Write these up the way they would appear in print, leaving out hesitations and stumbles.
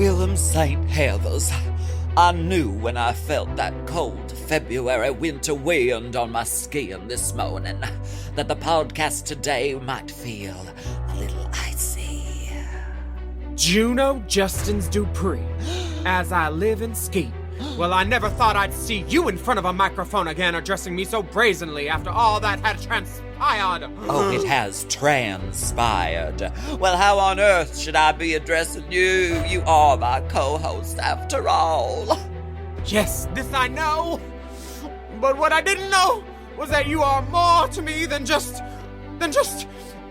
Willam St. Heathers. I knew when I felt that cold February winter wind on my skin this morning that the podcast today might feel a little icy. Juno Justins Dupree, as I live and skate. Well, I never thought I'd see you in front of a microphone again, addressing me so brazenly after all that had transpired. Oh, it has transpired. Well, how on earth should I be addressing you? You are my co-host after all. Yes, this I know. But what I didn't know was that you are more to me than just,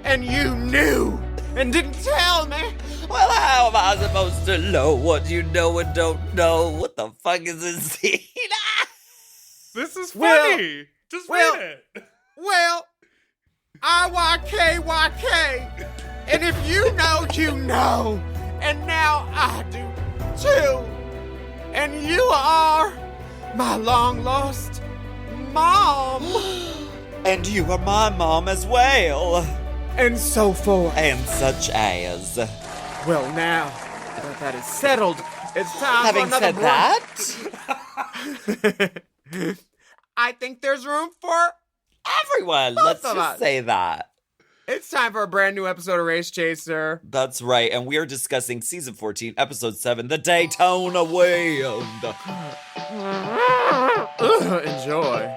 and you knew and didn't tell me. Well, how am I supposed to know what you know and don't know? What the fuck is this scene? This is funny. Just read it. Well, IYKYK. And if you know, you know. And now I do too. And you are my long-lost mom. And you are my mom as well. And so forth. And such as. Well, now that is settled, it's time Having for another said that, I think there's room for everyone, both let's of just us. say that. It's time for a brand new episode of Race Chaser. That's right, and we are discussing Season 14, Episode 7, The Daytona Wind. Enjoy.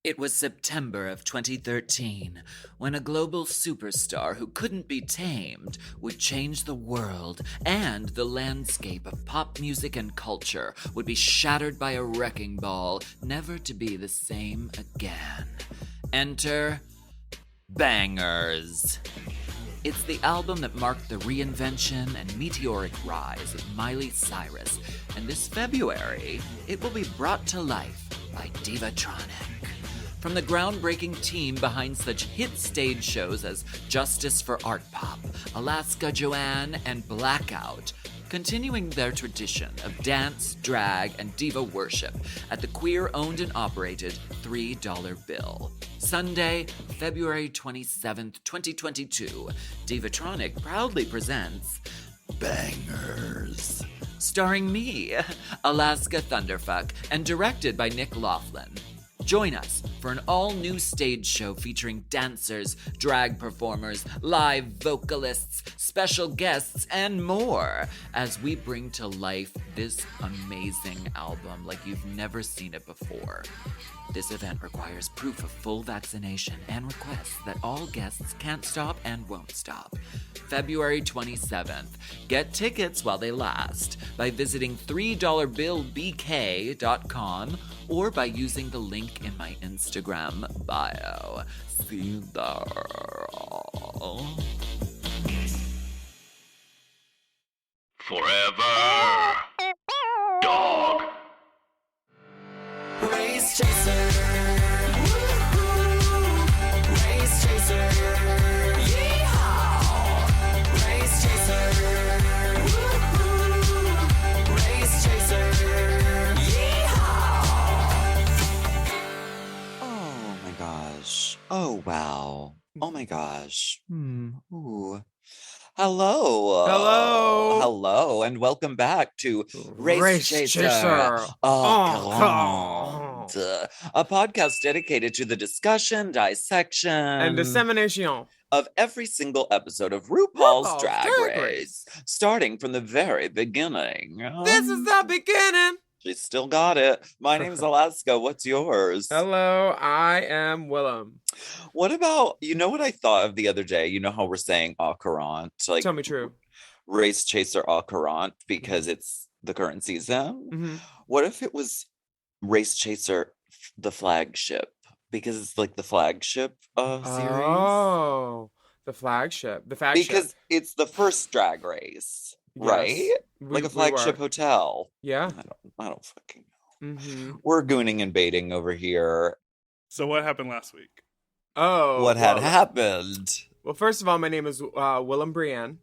It was September of 2013, when a global superstar who couldn't be tamed would change the world, and the landscape of pop music and culture would be shattered by a wrecking ball, never to be the same again. Enter Bangers. It's the album that marked the reinvention and meteoric rise of Miley Cyrus, and this February, it will be brought to life by Divatronic. From the groundbreaking team behind such hit stage shows as Justice for Art Pop, Alaska Joanne, and Blackout, continuing their tradition of dance, drag, and diva worship at the queer-owned and operated $3 bill. Sunday, February 27th, 2022, Divatronic proudly presents Bangers, starring me, Alaska Thunderfuck, and directed by Nick Laughlin. Join us for an all-new stage show featuring dancers, drag performers, live vocalists, special guests, and more as we bring to life this amazing album like you've never seen it before. This event requires proof of full vaccination and requests that all guests can't stop and won't stop. February 27th. Get tickets while they last by visiting $3billbk.com or by using the link in my Instagram bio. See you there. Forever. Dog. Race Chaser. Woo-hoo. Race Chaser. Yeehaw. Race Chaser. Woo-hoo. Race Chaser. Yeehaw. Oh my gosh. Oh wow. Oh my gosh. Ooh. Hello. Hello. Hello, and welcome back to Race Chaser. Oh, A podcast dedicated to the discussion, dissection, and dissemination. of every single episode of RuPaul's Drag Race, starting from the very beginning. This is the beginning. She still got it. My name's Alaska. What's yours? Hello, I am Willam. What about, you know what I thought of the other day? You know how we're saying au courant? Like, Tell me true. Race Chaser au courant because it's the current season. Mm-hmm. What if it was Race Chaser the flagship? Because it's like the flagship series. Oh, the flagship. The flagship. Because it's the first drag race, Yes. right? We- Like a we flagship were. hotel. Yeah. I don't fucking know. Mm-hmm. We're gooning and baiting over here. So what happened last week? Oh. What had well- happened? Well, first of all, my name is Willam Brienne.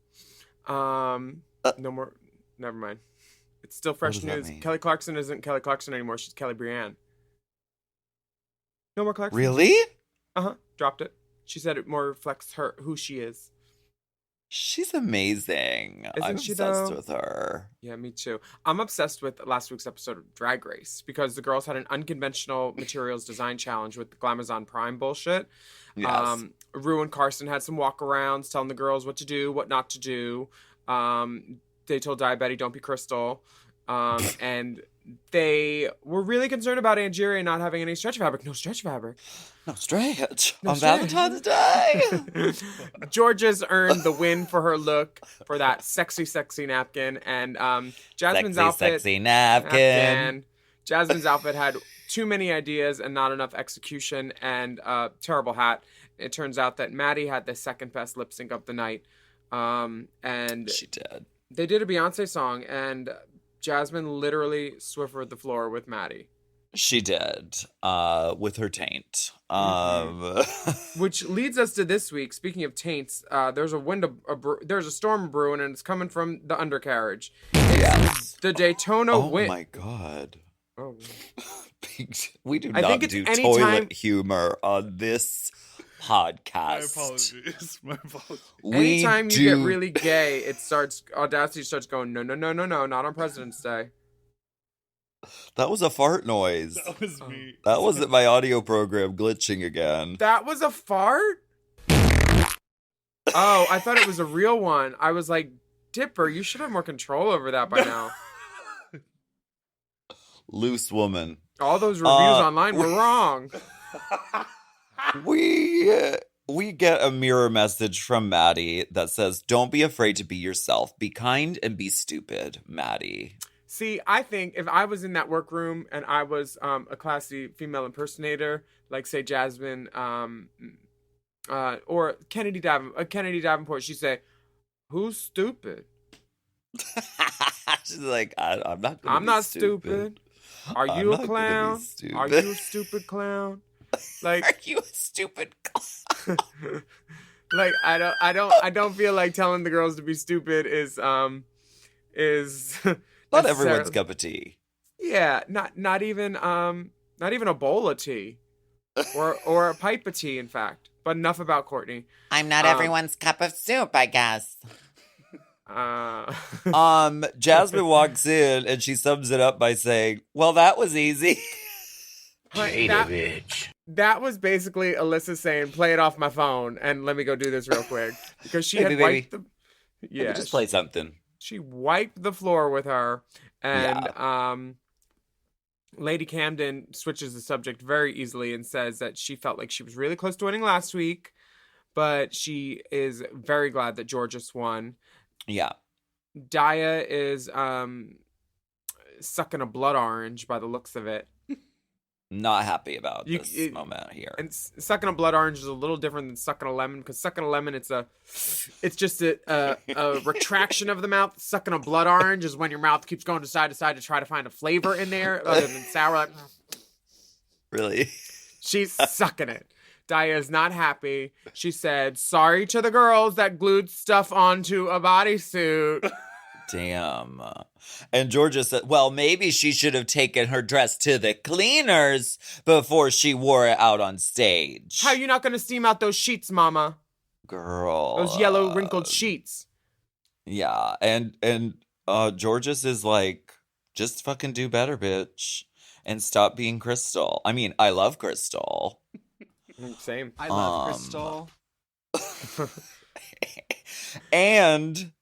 No more. Never mind. It's still fresh does that news. mean? Kelly Clarkson isn't Kelly Clarkson anymore. She's Kelly Brienne. No more Clarkson. Really? Uh-huh. Dropped it. She said it more reflects who she is. She's amazing. I'm Isn't she, obsessed though? with her. Yeah, me too. I'm obsessed with last week's episode of Drag Race because the girls had an unconventional materials design challenge with the Glamazon Prime bullshit. Yes. Rue and Carson had some walk-arounds telling the girls what to do, what not to do. They told Diabetti, don't be Crystal. And they were really concerned about Angeria not having any stretch fabric. No stretch fabric. No stretch. No On stretch. Valentine's Day. Georgia's earned the win for her look for that sexy, sexy napkin. And Jasmine's outfit. Sexy napkin. Jasmine's outfit had too many ideas and not enough execution and terrible hat. It turns out that Maddie had the second best lip sync of the night. And She did. they did a Beyonce song, and Jasmine literally swiffered the floor with Maddie. She did. With her taint. Which leads us to this week. Speaking of taints, there's a storm brewing, and it's coming from the undercarriage. Yes. The Daytona Oh wind. my God. Oh. We do I not think it's do anytime- toilet humor on this podcast. My apologies. My apologies. We Anytime you do- get really gay, Audacity starts going, no, not on President's Day. That was a fart noise. That was me. That wasn't my audio program glitching again. That was a fart? Oh, I thought it was a real one. I was like, Dipper, you should have more control over that by now. Loose woman. All those reviews online were wrong. We get a mirror message from Maddie that says, "Don't be afraid to be yourself. Be kind and be stupid, Maddie." See, I think if I was in that workroom and I was a classy female impersonator, like say Jasmine or Kennedy Davenport, she'd say, "Who's stupid? She's like, I'm not. I'm not stupid. Are I'm you a not gonna be clown? stupid." Are you a stupid clown?" Like, Are you a stupid clown? like I don't feel like telling the girls to be stupid is Not necessarily- everyone's cup of tea. Yeah, not even a bowl of tea, or a pipe of tea. In fact, but enough about Courtney. I'm not everyone's cup of soup, I guess. Jasmine walks in and she sums it up by saying, "Well, that was easy." That was basically Alyssa saying, "Play it off my phone and let me go do this real quick," because she Baby, had wiped the. Let Yeah, me just play something. she wiped the floor with her, and Lady Camden switches the subject very easily and says that she felt like she was really close to winning last week, but she is very glad that Georges won. Yeah. Daya is sucking a blood orange by the looks of it. Not happy about this moment here. And sucking a blood orange is a little different than sucking a lemon, because sucking a lemon, it's just a retraction of the mouth. Sucking a blood orange is when your mouth keeps going to side to try to find a flavor in there other than sour. Like, Really? she's sucking it. Daya is not happy. She said, "Sorry to the girls that glued stuff onto a bodysuit." Damn. And Georgia said, "Well, maybe she should have taken her dress to the cleaners before she wore it out on stage." How you not going to steam out those sheets, mama? Girl. Those yellow wrinkled sheets. Yeah. And Georges is like, just fucking do better, bitch. And stop being Crystal. I mean, I love Crystal. Same. I love Crystal. And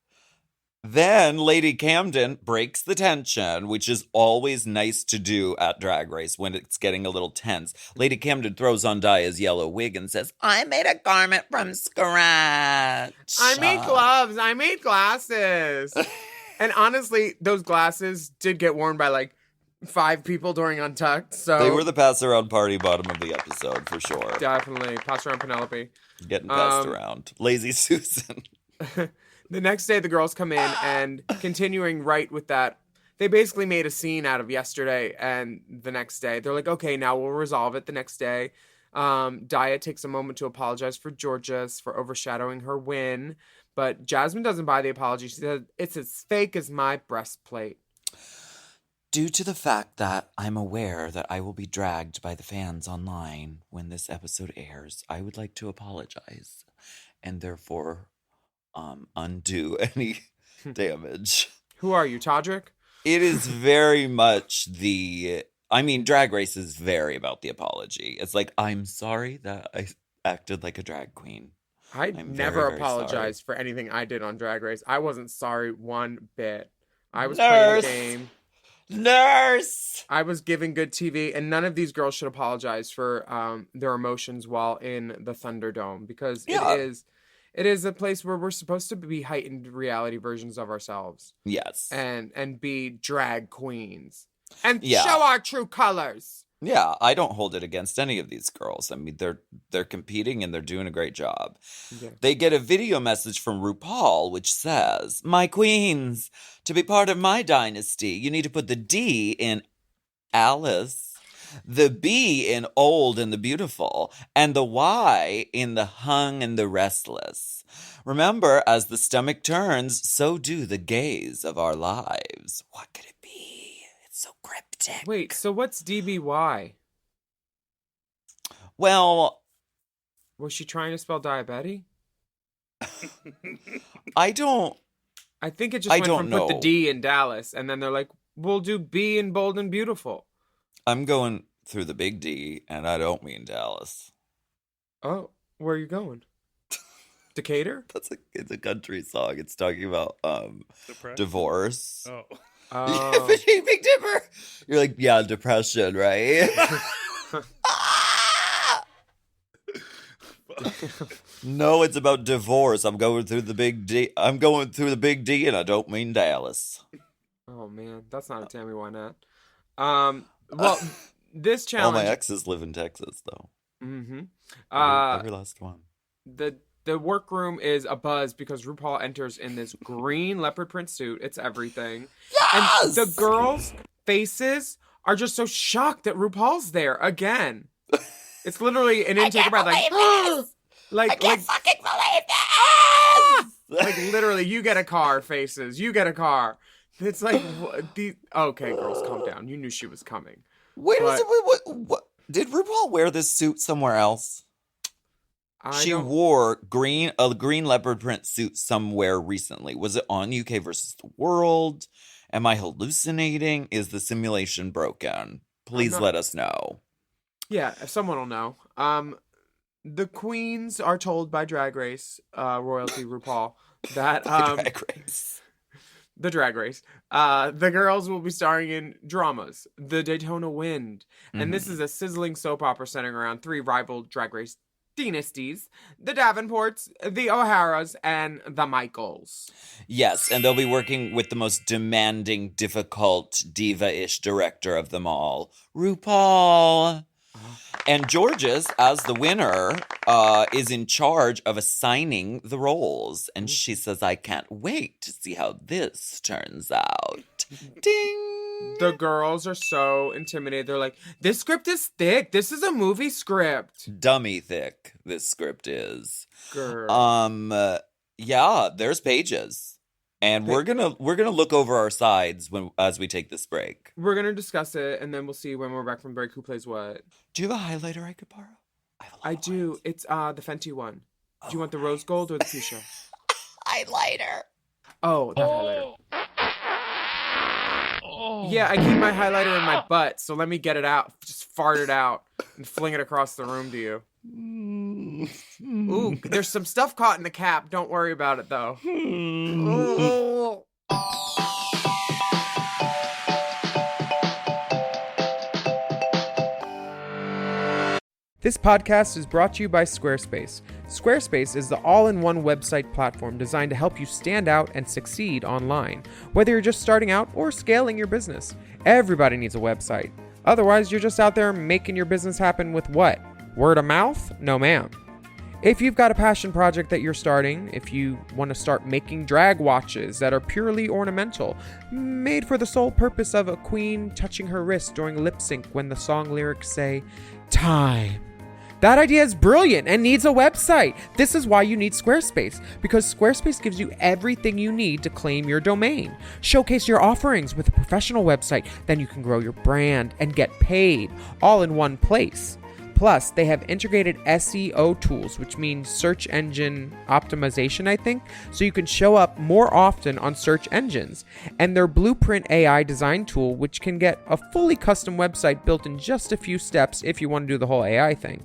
then Lady Camden breaks the tension, which is always nice to do at Drag Race when it's getting a little tense. Lady Camden throws on Daya's yellow wig and says, "I made a garment from scratch. I made gloves. I made glasses." And honestly, those glasses did get worn by like 5 people during Untucked. So They were the pass-around party bottom of the episode, for sure. definitely pass around Penelope. Getting passed around. Lazy Susan. The next day, the girls come in and continuing right with that. They basically made a scene out of yesterday, and the next day they're like, "Okay, now we'll resolve it." The next day, Daya takes a moment to apologize for Georges for overshadowing her win, but Jasmine doesn't buy the apology. She said, "It's as fake as my breastplate." Due to the fact that I'm aware that I will be dragged by the fans online when this episode airs, I would like to apologize. And therefore, undo any damage. Who are you, Todrick? It is very much Drag Race is very about the apology. It's like, I'm sorry that I acted like a drag queen. I I'm never very, very apologized for anything I did on Drag Race. I wasn't sorry one bit. I was Nurse! playing the game. Nurse! I was giving good TV, and none of these girls should apologize for their emotions while in the Thunderdome, because it is a place where we're supposed to be heightened reality versions of ourselves. Yes. And be drag queens. And Yeah. show our true colors. Yeah, I don't hold it against any of these girls. I mean, they're competing and they're doing a great job. Yeah. They get a video message from RuPaul which says, "My queens, to be part of my dynasty, you need to put the D in Alice, the B in old and the beautiful, and the Y in the hung and the restless. Remember, as the stomach turns, so do the gaze of our lives." What could it be? It's so cryptic. Wait, so what's DBY? Well, Was she trying to spell diabetes? I don't. I think it just I went don't from put the know. D in Dallas, and then they're like, we'll do B in bold and beautiful. I'm going through the big D, and I don't mean Dallas. Oh, where are you going? Decatur? It's a country song. It's talking about Depression? divorce. Oh. Oh. Big Dipper. You're like, yeah, depression, right? No, it's about divorce. I'm going through the big D. I'm going through the big D, and I don't mean Dallas. Oh man, that's not a Tammy Wynette. Well, this All challenge. my exes live in Texas, though. Mm-hmm. Every last one. The workroom is abuzz because RuPaul enters in this green leopard print suit. It's everything. Yes! And the girls' faces are just so shocked that RuPaul's there again. It's literally an intake of breath, like fucking believe this! like literally, you get a car, faces. You get a car. It's like okay, girls, calm down. You knew she was coming. Wait, But- what? Did RuPaul wear this suit somewhere else? She don't- wore a green leopard print suit somewhere recently. Was it on UK versus the World? Am I hallucinating? Is the simulation broken? Please not- let us know. Yeah, if someone will know. The queens are told by Drag Race, royalty RuPaul, that Drag Race. the Drag Race, the girls will be starring in dramas, the Daytona Wind, and this is a sizzling soap opera centering around three rival Drag Race dynasties: the Davenports, the O'Haras, and the Michaels. Yes, and they'll be working with the most demanding, difficult, diva-ish director of them all, RuPaul. And Georges, as the winner, is in charge of assigning the roles. And she says, I can't wait to see how this turns out. Ding! The girls are so intimidated. They're like, this script is thick. This is a movie script. Dummy thick, this script is. Girl. Yeah, there's pages. And we're gonna look over our sides as we take this break. We're going to discuss it, and then we'll see when we're back from break who plays what. Do you have a highlighter I could borrow? Have a lot I of do. ones. It's the Fenty one. Do you want the rose gold or the fuchsia? Highlighter. Oh, that highlighter. Yeah, I keep my highlighter in my butt, so let me get it out. Just fart it out and fling it across the room to you. Ooh, there's some stuff caught in the cap. Don't worry about it, though. Ooh. This podcast is brought to you by Squarespace. Squarespace is the all-in-one website platform designed to help you stand out and succeed online. Whether you're just starting out or scaling your business, everybody needs a website. Otherwise, you're just out there making your business happen with what? Word of mouth? No, ma'am. If you've got a passion project that you're starting, if you want to start making drag watches that are purely ornamental, made for the sole purpose of a queen touching her wrist during lip sync when the song lyrics say, time. That idea is brilliant and needs a website. This is why you need Squarespace, because Squarespace gives you everything you need to claim your domain. Showcase your offerings with a professional website, then you can grow your brand and get paid all in one place. Plus, they have integrated SEO tools, which means search engine optimization, I think, so you can show up more often on search engines. And their Blueprint AI design tool, which can get a fully custom website built in just a few steps if you want to do the whole AI thing.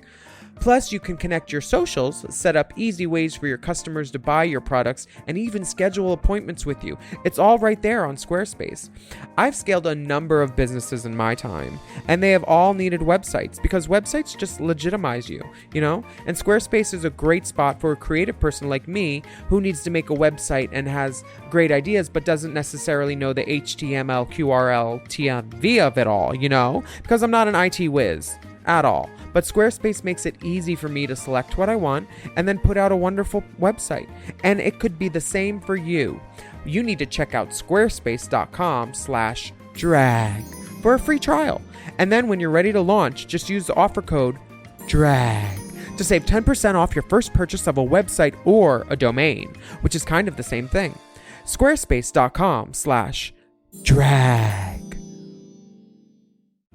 Plus, you can connect your socials, set up easy ways for your customers to buy your products, and even schedule appointments with you. It's all right there on Squarespace. I've scaled a number of businesses in my time, and they have all needed websites because websites just legitimize you, you know? And Squarespace is a great spot for a creative person like me who needs to make a website and has great ideas but doesn't necessarily know the HTML, QRL, TMV of it all, you know? Because I'm not an IT whiz at all. But Squarespace makes it easy for me to select what I want and then put out a wonderful website. And it could be the same for you. You need to check out squarespace.com/drag for a free trial. And then when you're ready to launch, just use the offer code DRAG to save 10% off your first purchase of a website or a domain, which is kind of the same thing. Squarespace.com/drag.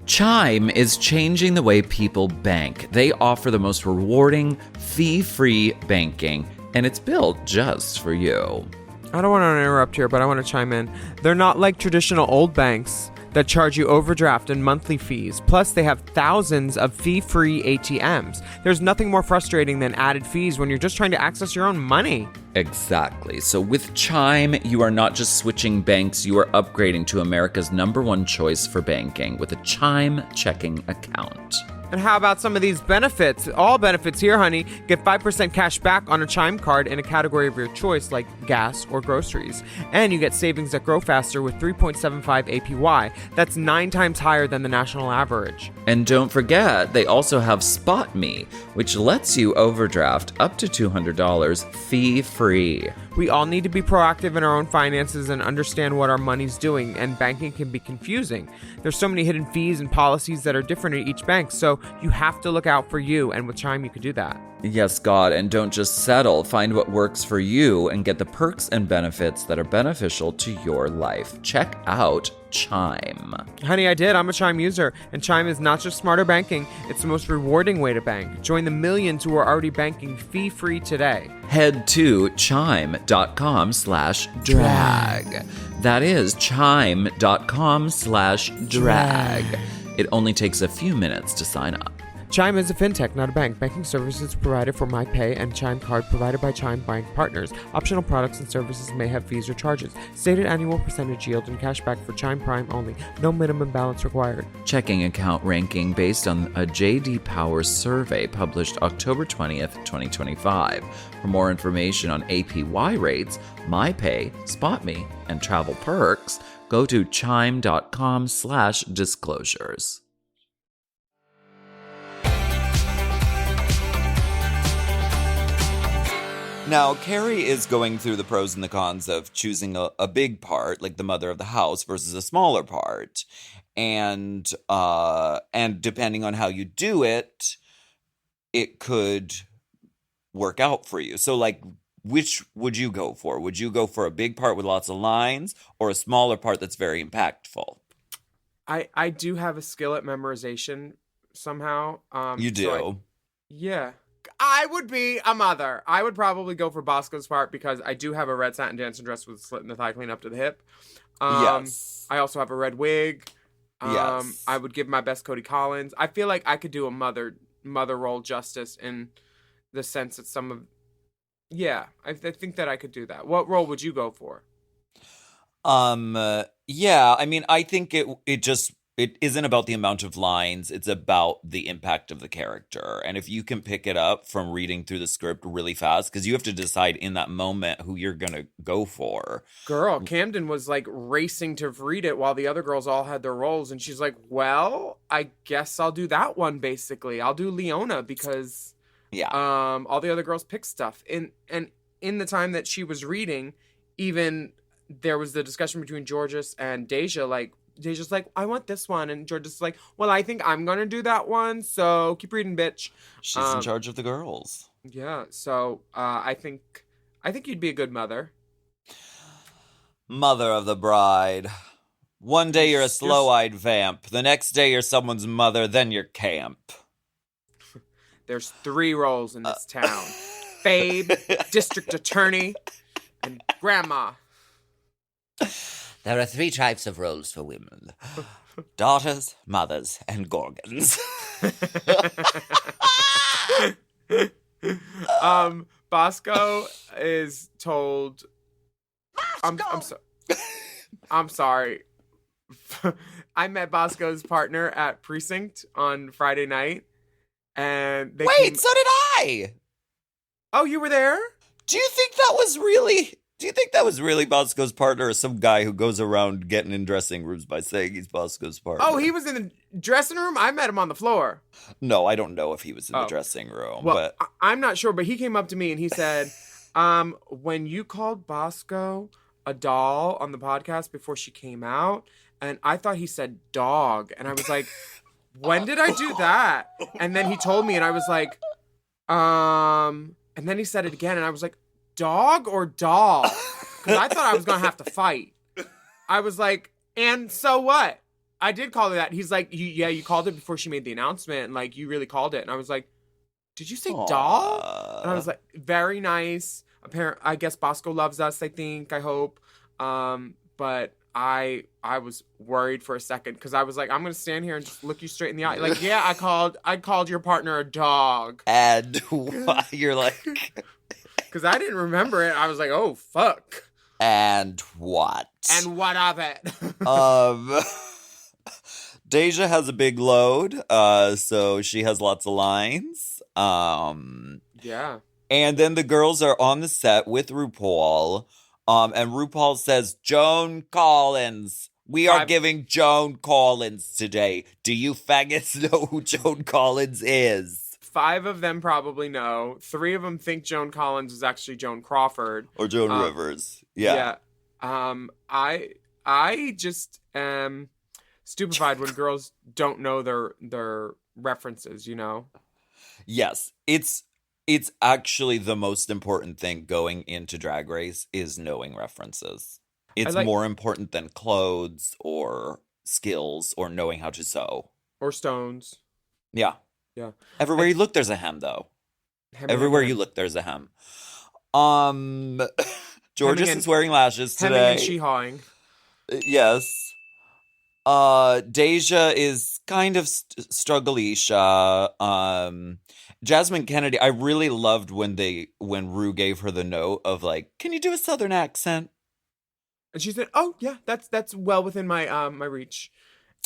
Chime is changing the way people bank. They offer the most rewarding, fee-free banking, and it's built just for you. I don't want to interrupt here, but I want to chime in. They're not like traditional old banks that charge you overdraft and monthly fees. Plus, they have thousands of fee-free ATMs. There's nothing more frustrating than added fees when you're just trying to access your own money. Exactly. So with Chime, you are not just switching banks, you are upgrading to America's #1 choice for banking with a Chime checking account. And how about some of these benefits? All benefits here, honey. Get 5% cash back on a Chime card in a category of your choice like gas or groceries. And you get savings that grow faster with 3.75 APY. That's 9 times higher than the national average. And don't forget, they also have Spot Me, which lets you overdraft up to $200 fee-free. We all need to be proactive in our own finances and understand what our money's doing, and banking can be confusing. There's so many hidden fees and policies that are different at each bank, so you have to look out for you, and with Chime you can do that. Yes, God, and don't just settle. Find what works for you and get the perks and benefits that are beneficial to your life. Check out Chime. Honey, I did. I'm a Chime user, and Chime is not just smarter banking, it's the most rewarding way to bank. Join the millions who are already banking fee-free today. Head to chime.com/drag. That is chime.com/drag. It only takes a few minutes to sign up. Chime is a fintech, not a bank. Banking services provided for MyPay and Chime Card provided by Chime Bank Partners. Optional products and services may have fees or charges. Stated annual percentage yield and cashback for Chime Prime only. No minimum balance required. Checking account ranking based on a J.D. Power survey published October 20th, 2025. For more information on APY rates, MyPay, SpotMe, and travel perks, go to chime.com/disclosures. Now, Carrie is going through the pros and the cons of choosing a big part, like the mother of the house, versus a smaller part. And depending on how you do it, it could work out for you. So, like, which would you go for? Would you go for a big part with lots of lines or a smaller part that's very impactful? I do have a skill at memorization somehow. You do? Yeah. I would be a mother. I would probably go for Bosco's part because I do have a red satin dancing dress with a slit in the thigh clean up to the hip. Yes. I also have a red wig. Yes. I would give my best Cody Collins. I feel like I could do a mother role justice in the sense that some of... Yeah, I think that I could do that. What role would you go for? Yeah, I mean, I think it isn't about the amount of lines, it's about the impact of the character. And if you can pick it up from reading through the script really fast, because you have to decide in that moment who you're going to go for. Girl, Camden was like racing to read it while the other girls all had their roles. And she's like, well, I guess I'll do that one, basically. I'll do Leona because all the other girls picked stuff. And in the time that she was reading, even there was the discussion between Georges and Deja, like, Deja's like, I want this one. And George is like, well, I think I'm going to do that one. So keep reading, bitch. She's in charge of the girls. Yeah. So I think you'd be a good mother. Mother of the bride. One day you're a slow-eyed vamp. The next day you're someone's mother. Then you're camp. There's 3 roles in this town. Babe, district attorney, and grandma. There are 3 types of roles for women. Daughters, mothers, and gorgons. Bosco is told. I'm sorry. I met Bosco's partner at Precinct on Friday night, and they Wait, so did I. Oh, you were there? Do you think that was really Bosco's partner, or some guy who goes around getting in dressing rooms by saying he's Bosco's partner? Oh, he was in the dressing room? I met him on the floor. No, I don't know if he was in the dressing room. Well, but I'm not sure, but he came up to me and he said, when you called Bosco a doll on the podcast before she came out, and I thought he said dog, and I was like, when did I do that? And then he told me, and I was like, and then he said it again, and I was like, dog or doll? Because I thought I was going to have to fight. I was like, and so what? I did call her that. He's like, you called it before she made the announcement, and like, you really called it. And I was like, did you say doll? And I was like, very nice. I guess Bosco loves us, I think, I hope. But I was worried for a second, because I was like, I'm going to stand here and just look you straight in the eye. Like, yeah, I called your partner a dog. And why you're like... Because I didn't remember it. I was like, oh, fuck. And what? And what of it? Deja has a big load, so she has lots of lines. Yeah. And then the girls are on the set with RuPaul, and RuPaul says, Joan Collins. We are giving Joan Collins today. Do you faggots know who Joan Collins is? 5 of them probably know. 3 of them think Joan Collins is actually Joan Crawford. Or Joan Rivers. Yeah. I just am stupefied when girls don't know their references, you know? Yes. It's actually the most important thing going into Drag Race is knowing references. It's more important than clothes or skills or knowing how to sew. Or stones. Yeah. Yeah. Everywhere you look, there's a hem, though. Everywhere you look, there's a hem. Georges is wearing lashes today. Hemming and she-hawing. Yes. Deja is kind of struggleisha. Jasmine Kennedy, I really loved when Rue gave her the note of like, can you do a Southern accent? And she said, oh, yeah, that's well within my my reach.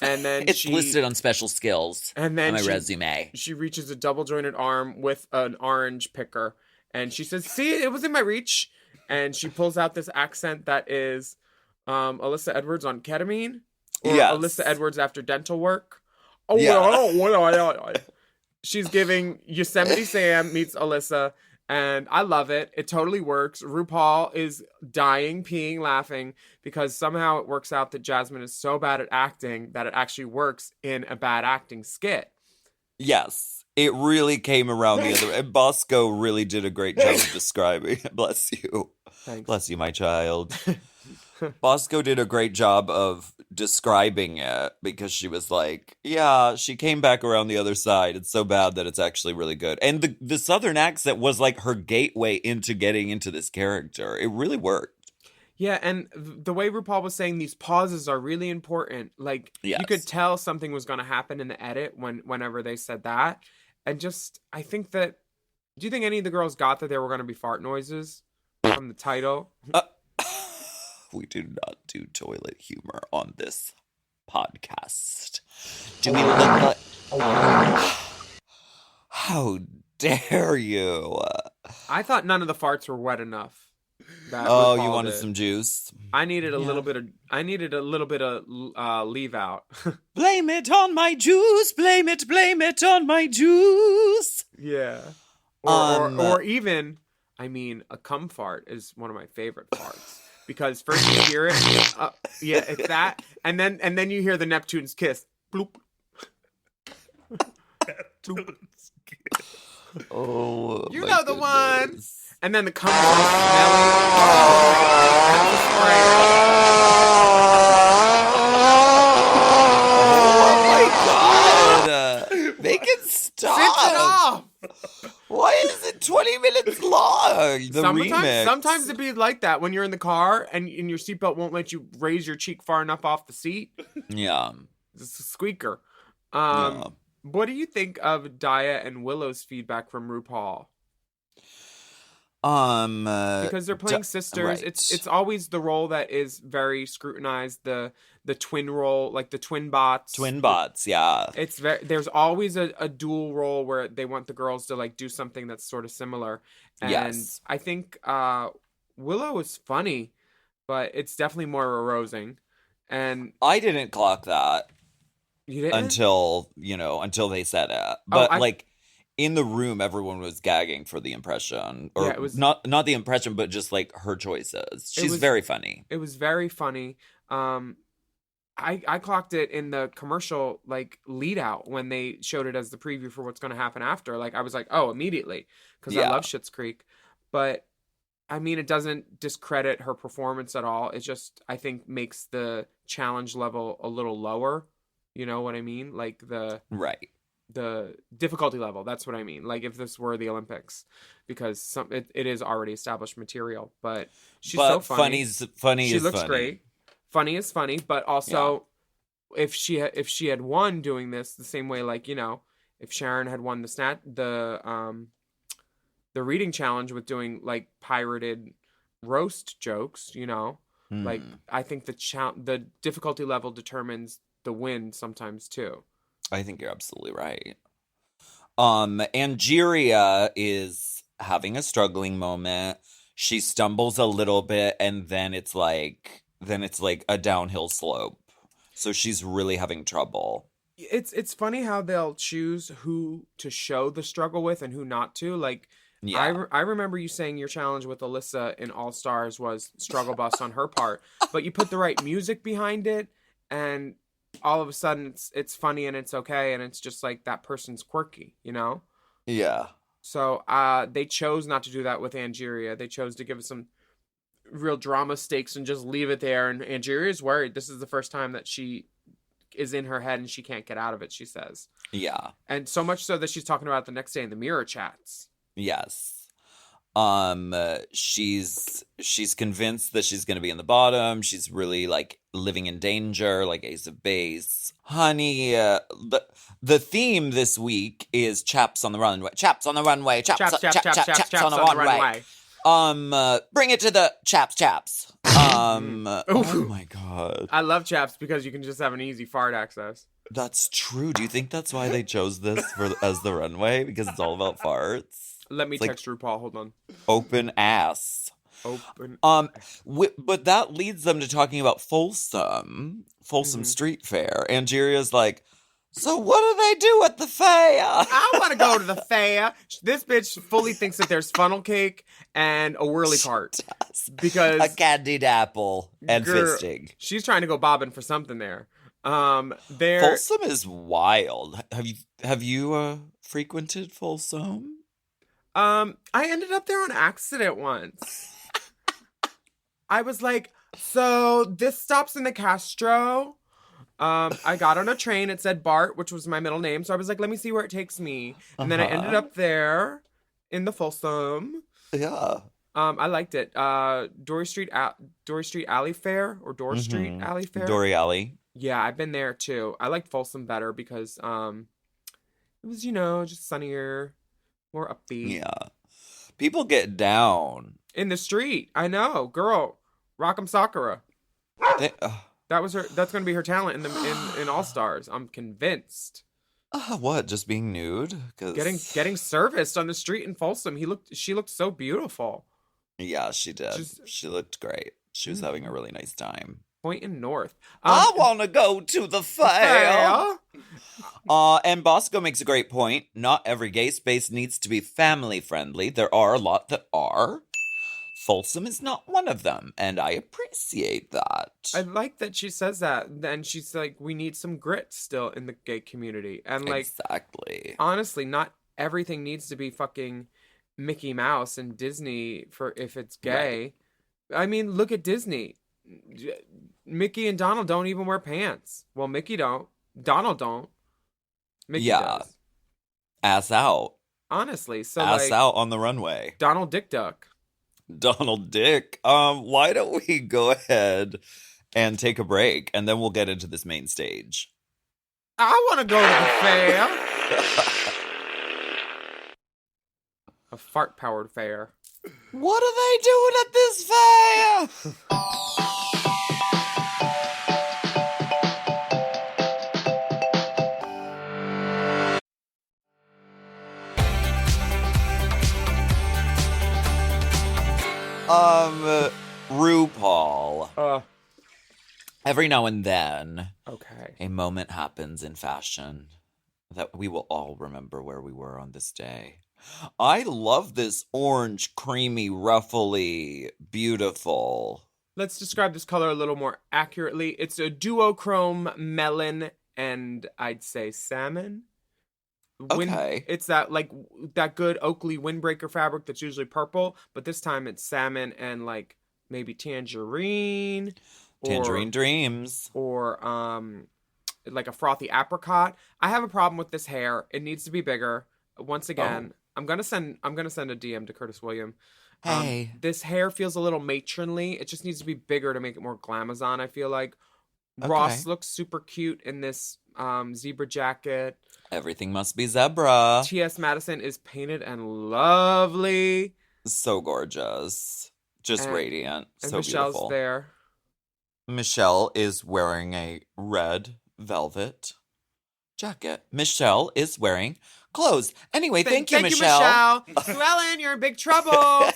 And then it's listed on special skills and then on my resume. She reaches a double jointed arm with an orange picker. And she says, see, it was in my reach. And she pulls out this accent that is Alyssa Edwards on ketamine. Or yes. Alyssa Edwards after dental work. She's giving Yosemite Sam meets Alyssa. And I love it. It totally works. RuPaul is dying, peeing, laughing, because somehow it works out that Jasmine is so bad at acting that it actually works in a bad acting skit. Yes. It really came around the other way. And Bosco really did a great job of describing it. Bless you. Thanks. Bless you, my child. Bosco did a great job of describing it because she was like, yeah, she came back around the other side. It's so bad that it's actually really good. And the Southern accent was like her gateway into getting into this character. It really worked. Yeah, and the way RuPaul was saying these pauses are really important. Like, yes. You could tell something was going to happen in the edit whenever they said that. And just, I think that, do you think any of the girls got that there were going to be fart noises from the title? We do not do toilet humor on this podcast. Do we look like... How dare you? I thought none of the farts were wet enough. Oh, you wanted some juice? I needed a little bit of leave out. Blame it on my juice. Blame it on my juice. Yeah. Or even, I mean, a cum fart is one of my favorite farts. Because first you hear it, yeah, it's that, and then you hear the Neptune's kiss. Bloop. Oh, you know the one. And then the cum is oh my god! Make it stop. Fix it off. remix. Sometimes it'd be like that when you're in the car and your seatbelt won't let you raise your cheek far enough off the seat. Yeah. It's a squeaker. Yeah. What do you think of Daya and Willow's feedback from RuPaul? Because they're playing sisters. right. It's always the role that is very scrutinized. The twin role, like the twin bots. Twin bots, yeah. There's always a dual role where they want the girls to like do something that's sort of similar. And Yes. I think Willow is funny, but it's definitely more arousing. And I didn't clock that you didn't until they said it. But I- like in the room, everyone was gagging for the impression, or Yeah, it was- not the impression, but just like her choices. She's was- very funny. It was very funny. I clocked it in the commercial like lead out when they showed it as the preview for what's going to happen after. Like I was like, oh, immediately, because I Yeah. love Schitt's Creek. But I mean, it doesn't discredit her performance at all. It just I think makes the challenge level a little lower. You know what I mean? Like Right. the difficulty level. That's what I mean. Like if this were the Olympics, because it is already established material. But she's so funny. Funny She is looks funny. great. Funny is funny, but also if she had won doing this the same way, like if Sharon had won the reading challenge with doing like pirated roast jokes, like I think the difficulty level determines the win sometimes too. I think you're absolutely right. Angeria is having a struggling moment. She stumbles a little bit, and then it's like a downhill slope. So she's really having trouble. It's funny how they'll choose who to show the struggle with and who not to. Like, Yeah. I remember you saying your challenge with Alyssa in All Stars was struggle bus on her part, but you put the right music behind it, and all of a sudden it's funny and it's okay, and it's just like that person's quirky, Yeah. So they chose not to do that with Angeria. They chose to give us some real drama stakes and just leave it there. And Angeria's worried. This is the first time that she is in her head and she can't get out of it, she says. Yeah. And so much so that she's talking about it the next day in the mirror chats. Yes. She's convinced that she's going to be in the bottom. She's really like living in danger, like Ace of Base. Honey, the theme this week is chaps on the runway. Chaps on the runway. Chaps on the runway. Bring it to the chaps. Oh my god. I love chaps because you can just have an easy fart access. That's true. Do you think that's why they chose this as the runway? Because it's all about farts? Let me It's like text RuPaul. Hold on. open ass. Open. But that leads them to talking about Folsom Street Fair. Angeria's like, so what do they do at the fair? I want to go to the fair. This bitch fully thinks that there's funnel cake and a whirly cart. Because a candied apple and girl, fisting. she's trying to go bobbing for something there. Folsom is wild. Have you frequented Folsom? I ended up there on accident once. I was like, so this stops in the Castro. I got on a train. It said Bart, which was my middle name. So I was like, let me see where it takes me. And then I ended up there in the Folsom. Yeah. I liked it. Dory Street Alley Fair or Dorr Street Alley Fair. Dory Alley. Yeah, I've been there too. I liked Folsom better because it was just sunnier, more upbeat. Yeah. People get down. In the street. I know, girl. Rock'em Sakura. That's gonna be her talent in All Stars. I'm convinced. What? Just being nude? 'Cause... Getting serviced on the street in Folsom. She looked so beautiful. Yeah, she did. She looked great. She was having a really nice time. Pointing north. I want to go to the fair. And Bosco makes a great point. Not every gay space needs to be family friendly. There are a lot that are. Folsom is not one of them, and I appreciate that. I like that she says that. Then she's like, we need some grit still in the gay community. And like, exactly. Honestly, not everything needs to be fucking Mickey Mouse and Disney for if it's gay. Right. I mean, look at Disney. Mickey and Donald don't even wear pants. Well, Mickey don't. Donald don't. Mickey does. Ass out. Honestly, so ass out on the runway. Donald Dick Duck. Donald Dick. Why don't we go ahead and take a break, and then we'll get into this main stage. I want to go to the fair. A fart-powered fair. What are they doing at this fair? RuPaul. Every now and then, Okay. a moment happens in fashion that we will all remember where we were on this day. I love this orange, creamy, ruffly, beautiful. Let's describe this color a little more accurately. It's a duochrome melon and I'd say salmon. Okay. It's that good Oakley windbreaker fabric that's usually purple, but this time it's salmon and like maybe tangerine. Tangerine dreams. Or like a frothy apricot. I have a problem with this hair. It needs to be bigger. Once again, I'm gonna send a DM to Curtis William. Hey. This hair feels a little matronly. It just needs to be bigger to make it more glamazon, I feel like. Ross looks super cute in this zebra jacket. Everything must be zebra. T.S. Madison is painted and lovely. So gorgeous. Just radiant. And So Michelle's beautiful. there. Michelle is wearing a red velvet jacket. Michelle is wearing clothes. Anyway, thank you, Michelle. Llewellyn, you're in big trouble.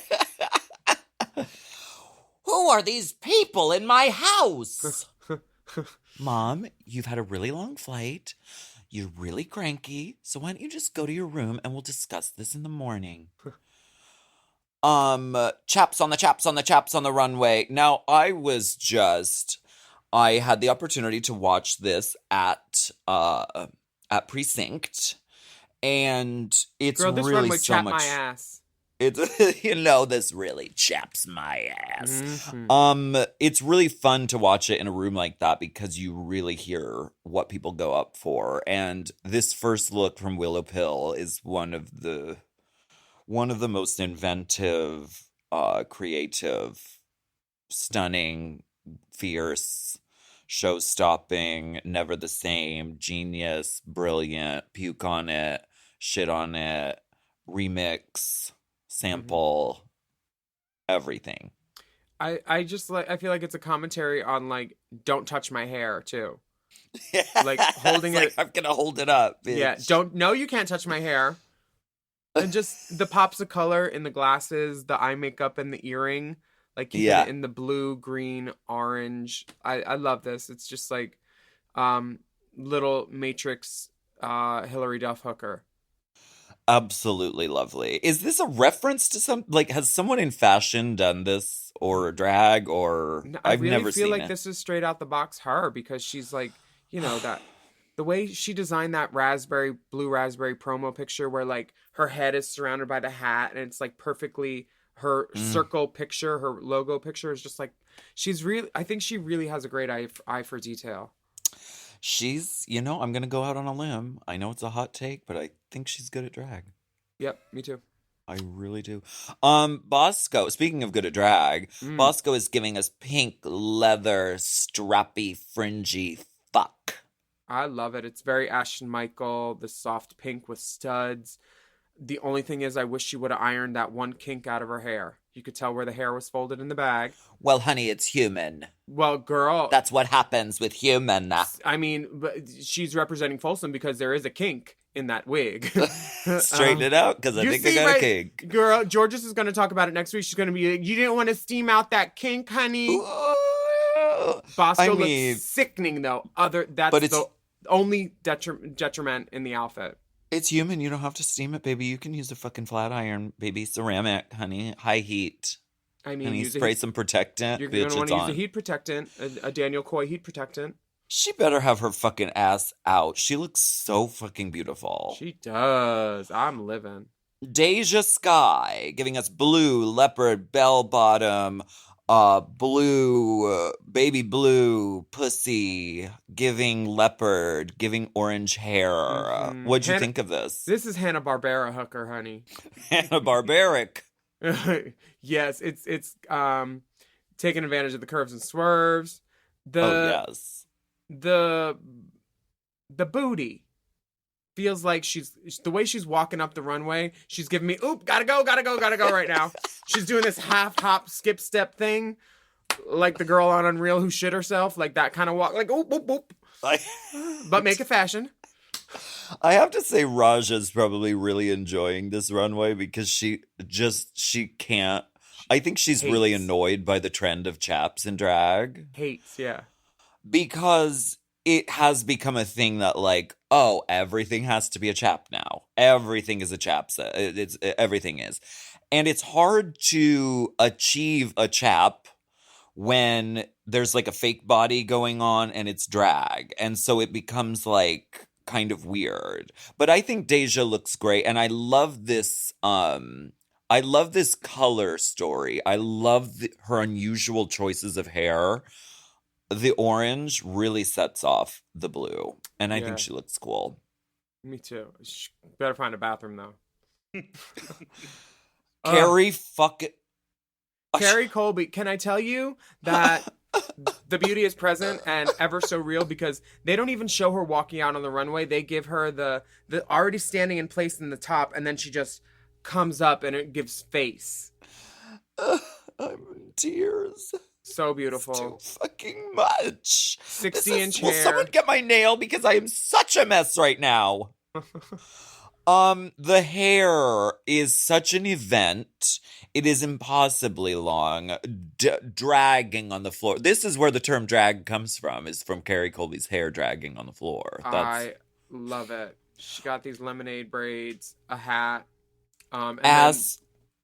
Who are these people in my house? Mom, you've had a really long flight. You're really cranky. So why don't you just go to your room and we'll discuss this in the morning. Chaps on the runway. Now, I had the opportunity to watch this at Precinct, and it's Girl, this really runway so chapped much. my ass. It's this really chaps my ass. Mm-hmm. It's really fun to watch it in a room like that because you really hear what people go up for, and this first look from Willow Pill is one of the most inventive, creative, stunning, fierce, show-stopping, never the same, genius, brilliant, puke on it, shit on it, remix, sample, everything. I just I feel like it's a commentary on like don't touch my hair too. Like holding It's it. like, I'm gonna hold it up, bitch. Yeah, you can't touch my hair. And just the pops of color in the glasses, the eye makeup, and the earring. Like keeping it in the blue, green, orange. I love this. It's just like little Matrix Hillary Duff hooker. Absolutely lovely. Is this a reference to has someone in fashion done this or drag or I've never seen it. I feel like this is straight out the box her because she's like, that the way she designed that blue raspberry promo picture where like her head is surrounded by the hat and it's like perfectly her circle picture, her logo picture is just like I think she really has a great eye for detail. She's, I'm going to go out on a limb. I know it's a hot take, but I think she's good at drag. Yep, me too. I really do. Bosco, speaking of good at drag, Bosco is giving us pink leather, strappy, fringy fuck. I love it. It's very Ashton Michael, the soft pink with studs. The only thing is I wish she would have ironed that one kink out of her hair. You could tell where the hair was folded in the bag. Well, honey, it's human. Well, girl. That's what happens with human. I mean, but she's representing Folsom because there is a kink in that wig. Straighten it out because I think I got a kink. Girl, Georges is going to talk about it next week. She's going to be like, you didn't want to steam out that kink, honey. Ooh. Bosco looks sickening, though. That's the only detriment in the outfit. It's human. You don't have to steam it, baby. You can use a fucking flat iron, baby. Ceramic, honey. High heat. I mean, spray some protectant. You're going to want to use a heat protectant, a Daniel Coy heat protectant. She better have her fucking ass out. She looks so fucking beautiful. She does. I'm living. Deja Sky giving us blue, leopard, bell bottom, blue, baby blue, pussy, giving leopard, giving orange hair. What'd you think of this? This is Hanna-Barbera hooker, honey. Hanna-Barbaric. Yes, it's taking advantage of the curves and swerves. Oh, yes. The booty feels like the way she's walking up the runway, she's giving me, oop, gotta go right now. She's doing this half hop skip step thing, like the girl on Unreal who shit herself, like that kind of walk, like oop, oop, oop. But make it fashion. I have to say Raja's probably really enjoying this runway because she can't. I think she's really Hates. annoyed by the trend of chaps in drag Hates, yeah. because it has become a thing that like, oh, everything has to be a chap now. Everything is a chap set. Everything is. And it's hard to achieve a chap when there's like a fake body going on and it's drag. And so it becomes like kind of weird. But I think Deja looks great and I love this color story. I love her unusual choices of hair. The orange really sets off the blue and I Yeah. think she looks cool. Me too. Better find a bathroom though. Carrie fucking Carrie Colby, can I tell you that the beauty is present and ever so real because they don't even show her walking out on the runway. They give her the already standing in place in the top, and then she just comes up and it gives face. I'm in tears. So It's beautiful. too fucking much. 60-inch Will hair. someone get my nail because I am such a mess right now. The hair is such an event. It is impossibly long, dragging on the floor. This is where the term drag comes from, is from Carrie Colby's hair dragging on the floor. I love it. She got these lemonade braids, a hat, and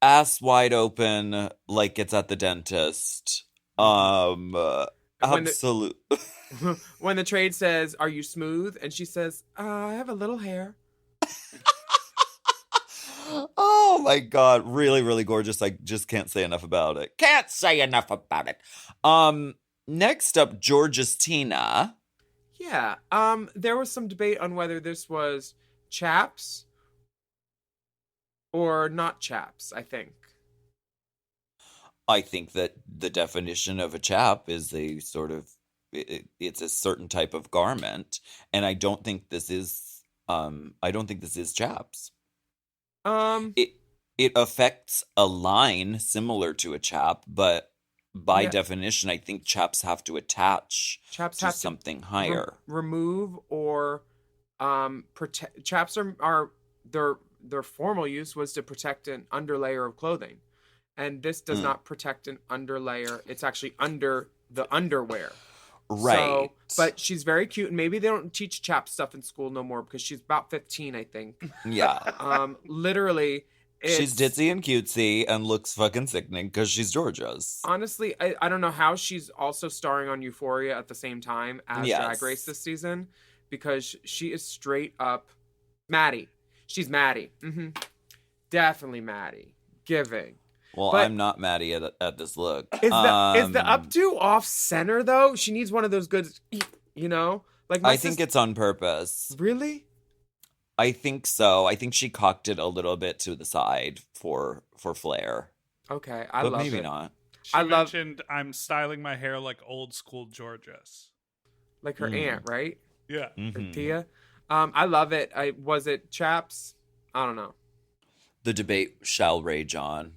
ass wide open like it's at the dentist. Absolute. then when the trade says, "Are you smooth?" and she says, "I have a little hair." Oh my god, really, really gorgeous. I just can't say enough about it. Can't say enough about it. Next up, Georgia's Tina. Yeah. There was some debate on whether this was chaps or not chaps, I think. I think that the definition of a chap is a sort of it's a certain type of garment, and I don't think this is chaps. It affects a line similar to a chap, but by Yeah. definition, I think chaps have to attach Chaps to have to something higher. remove or protect. Chaps are their formal use was to protect an underlayer of clothing, and this does not protect an underlayer. It's actually under the underwear. Right. So, but she's very cute, and maybe they don't teach chap stuff in school no more because she's about 15, I think. Yeah. Literally, She's it's- ditzy and cutesy and looks fucking sickening because she's Georgia's. Honestly, I don't know how she's also starring on Euphoria at the same time as Yes. Drag Race this season because she is straight up Maddie. She's Maddie. Definitely Maddie. Giving. Well, But- I'm not Maddie at this look. Is the updo off center though? She needs one of those good, like my I think it's on purpose. really. I think so. I think she cocked it a little bit to the side for flair. Okay, I But love maybe it. not. She I love- mentioned I'm styling my hair like old school Georges. Like her aunt, right? Yeah. Or Mhm. Tia. I love it. Was it chaps? I don't know. The debate shall rage on.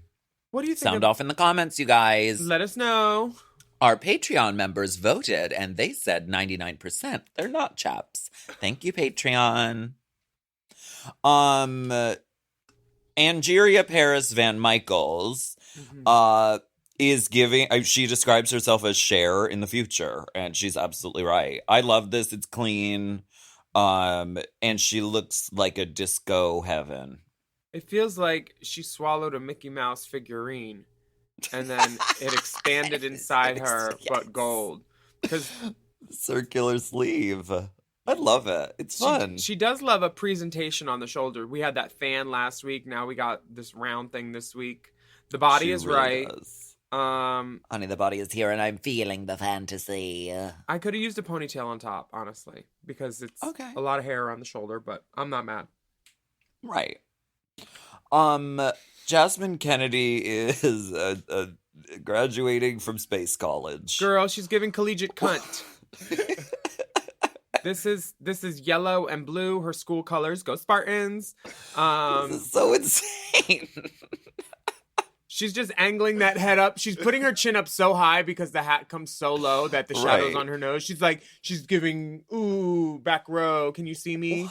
What do you think? Sound off in the comments, you guys. Let us know. Our Patreon members voted and they said 99% they're not chaps. Thank you, Patreon. Angeria Paris Van Michaels is giving, she describes herself as Cher in the future, and she's absolutely right. I love this. It's clean. And she looks like a disco heaven. It feels like she swallowed a Mickey Mouse figurine, and then it expanded inside her, but gold. Because Circular sleeve. I love it. It's fun. she does love a presentation on the shoulder. We had that fan last week. Now we got this round thing this week. The body She is really right. does. Honey, the body is here and I'm feeling the fantasy. I could have used a ponytail on top, honestly, because it's Okay. a lot of hair around the shoulder, but I'm not mad. Right. Jasmine Kennedy is graduating from Space College. Girl, she's giving collegiate cunt. This is yellow and blue. Her school colors. Go Spartans. This is so insane. She's just angling that head up. She's putting her chin up so high because the hat comes so low that the shadow's on her nose. She's giving, ooh, back row. Can you see me?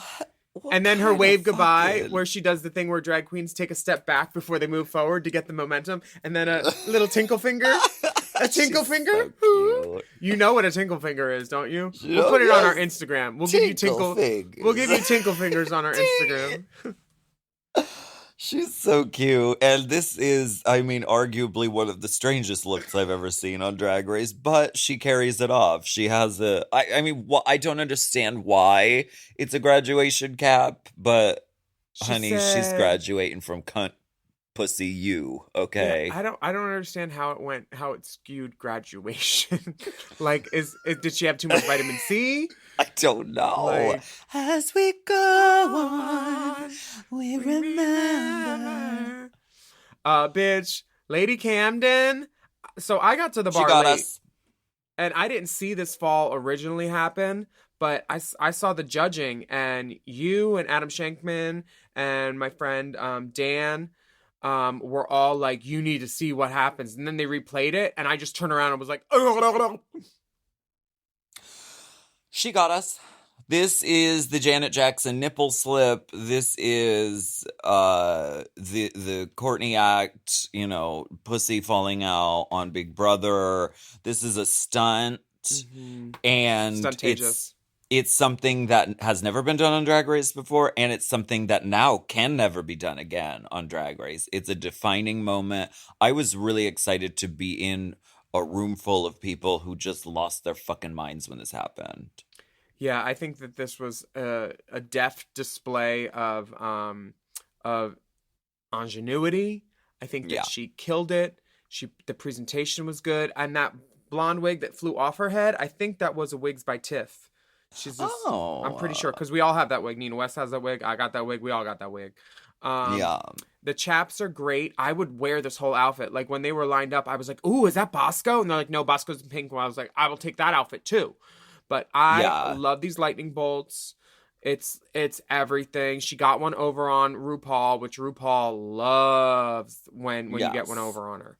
What And then her kind wave of goodbye, fucking- where she does the thing where drag queens take a step back before they move forward to get the momentum. And then a little tinkle finger. A tinkle She's finger. so cute. You know what a tinkle finger is, don't you? Oh, We'll put it on yes. our Instagram. We'll give you Tinkle We'll give you fingers. tinkle fingers on our Instagram. She's so cute. And this is, I mean, arguably one of the strangest looks I've ever seen on Drag Race, but she carries it off. She has I mean, I don't understand why it's a graduation cap, but honey, she's said- graduating from cunt pussy you, okay? Yeah, I don't understand how it went, how it skewed graduation. Like, did she have too much vitamin C? I don't know. Like- As we go on, we remember. Bitch, Lady Camden. So I got to the She bar got late, us. and I didn't see this fall originally happen, but I saw the judging, and you and Adam Shankman and my friend Dan were all like, you need to see what happens. And then they replayed it, and I just turned around and was like, She got us. This is the Janet Jackson nipple slip. This is the Courtney Act, you know, pussy falling out on Big Brother. This is a stunt, and Stuntageous. it's something that has never been done on Drag Race before, and it's something that now can never be done again on Drag Race. It's a defining moment. I was really excited to be in a room full of people who just lost their fucking minds when this happened. Yeah, I think that this was a deft display of ingenuity. I think that Yeah. she killed it. The presentation was good, and that blonde wig that flew off her head, I think that was a wigs by Tiff. She's just, I'm pretty sure, because we all have that wig. Nina West has that wig. I got that wig. We all got that wig. Yeah. The chaps are great. I would wear this whole outfit. Like, when they were lined up, I was like, ooh, is that Bosco? And they're like, no, Bosco's in pink. Well, I was like, I will take that outfit too. But I love these lightning bolts. It's everything. She got one over on RuPaul, which RuPaul loves when you get one over on her.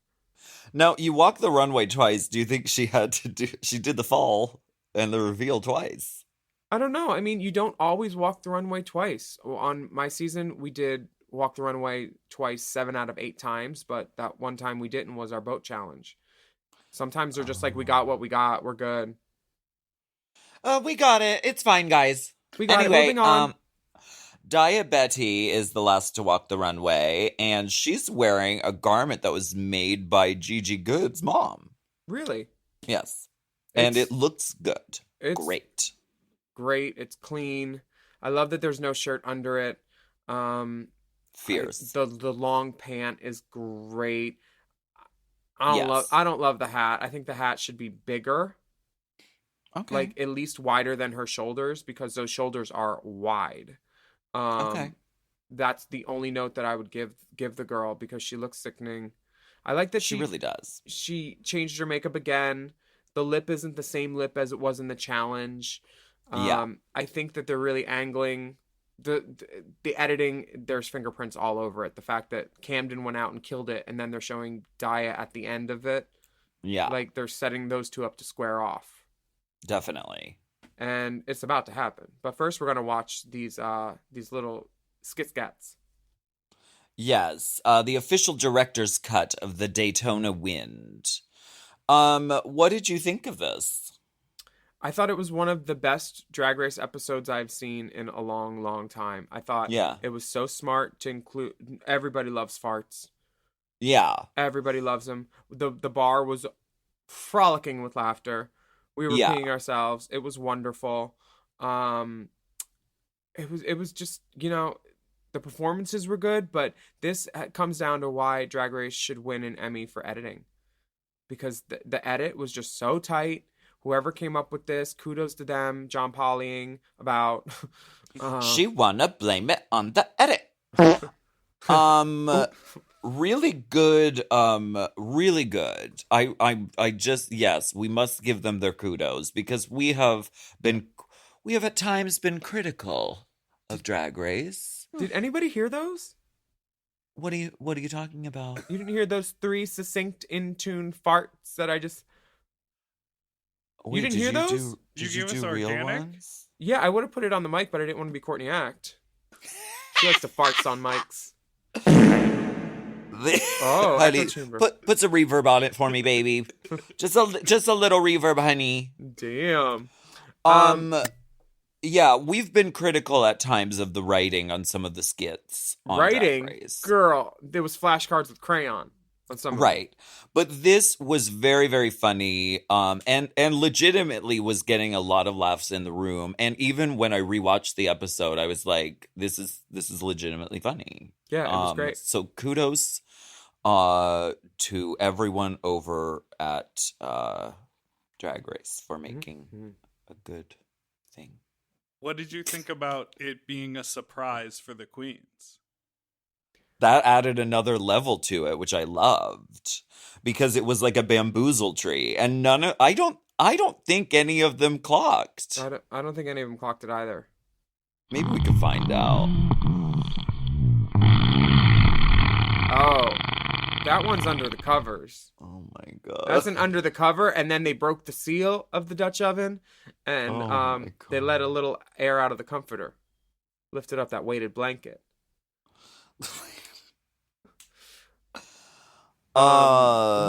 Now, you walk the runway twice. Do you think she did the fall and the reveal twice? I don't know. I mean, you don't always walk the runway twice. On my season, we did walk the runway twice, 7 out of 8 times. But that one time we didn't was our boat challenge. Sometimes they're just like, we got what we got. We're good. We got it. It's fine, guys. We got it. Moving on. Daya Betty is the last to walk the runway, and she's wearing a garment that was made by Gigi Good's mom. Really? Yes. And it looks good. It's Great. great. It's clean. I love that there's no shirt under it. Fierce. The long pant is great. I Yes. don't love the hat. I think the hat should be bigger. Okay. Like, at least wider than her shoulders, because those shoulders are wide. Okay. That's the only note that I would give the girl, because she looks sickening. I like that She really does. she changed her makeup again. The lip isn't the same lip as it was in the challenge. Yeah. I think that they're really angling the editing. There's fingerprints all over it. The fact that Camden went out and killed it, and then they're showing Daya at the end of it. Yeah. Like, they're setting those two up to square off. Definitely. And it's about to happen. But first, we're gonna watch these little skit scats. Yes. The official director's cut of the Daytona Wind. What did you think of this? I thought it was one of the best Drag Race episodes I've seen in a long, long time. I thought it was so smart to include. Everybody loves farts. Yeah. Everybody loves them. The bar was frolicking with laughter. We were peeing ourselves. It was wonderful. It was just, the performances were good, but this comes down to why Drag Race should win an Emmy for editing. Because the edit was just so tight. Whoever came up with this, kudos to them. John Pollying about... She wanna blame it on the edit. Really good, really good. I just, yes, we must give them their kudos because we have at times been critical of Drag Race. Did anybody hear those? What are you talking about? You didn't hear those 3 succinct, in-tune farts that I just... Wait, didn't hear those? You Did you give us do real organic? ones? Yeah, I would have put it on the mic, but I didn't want to be Courtney Act. She likes to farts on mics. Oh, honey, echo chamber. put some reverb on it for me, baby. just a little reverb, honey. Damn. Yeah, we've been critical at times of the writing on some of the skits on Writing? Drag Race. Girl, there was flashcards with crayon on some of them. Right. But this was very, very funny. And legitimately was getting a lot of laughs in the room. And even when I rewatched the episode, I was like, this is legitimately funny. Yeah, it was great. So kudos to everyone over at Drag Race for making a good thing. What did you think about it being a surprise for the queens? That added another level to it, which I loved, because it was like a bamboozle tree, and I don't think any of them clocked. I don't think any of them clocked it either. Maybe we can find out. Oh, that one's under the covers. Oh my god. That's an under the cover, and then they broke the seal of the Dutch oven, and they let a little air out of the comforter. Lifted up that weighted blanket.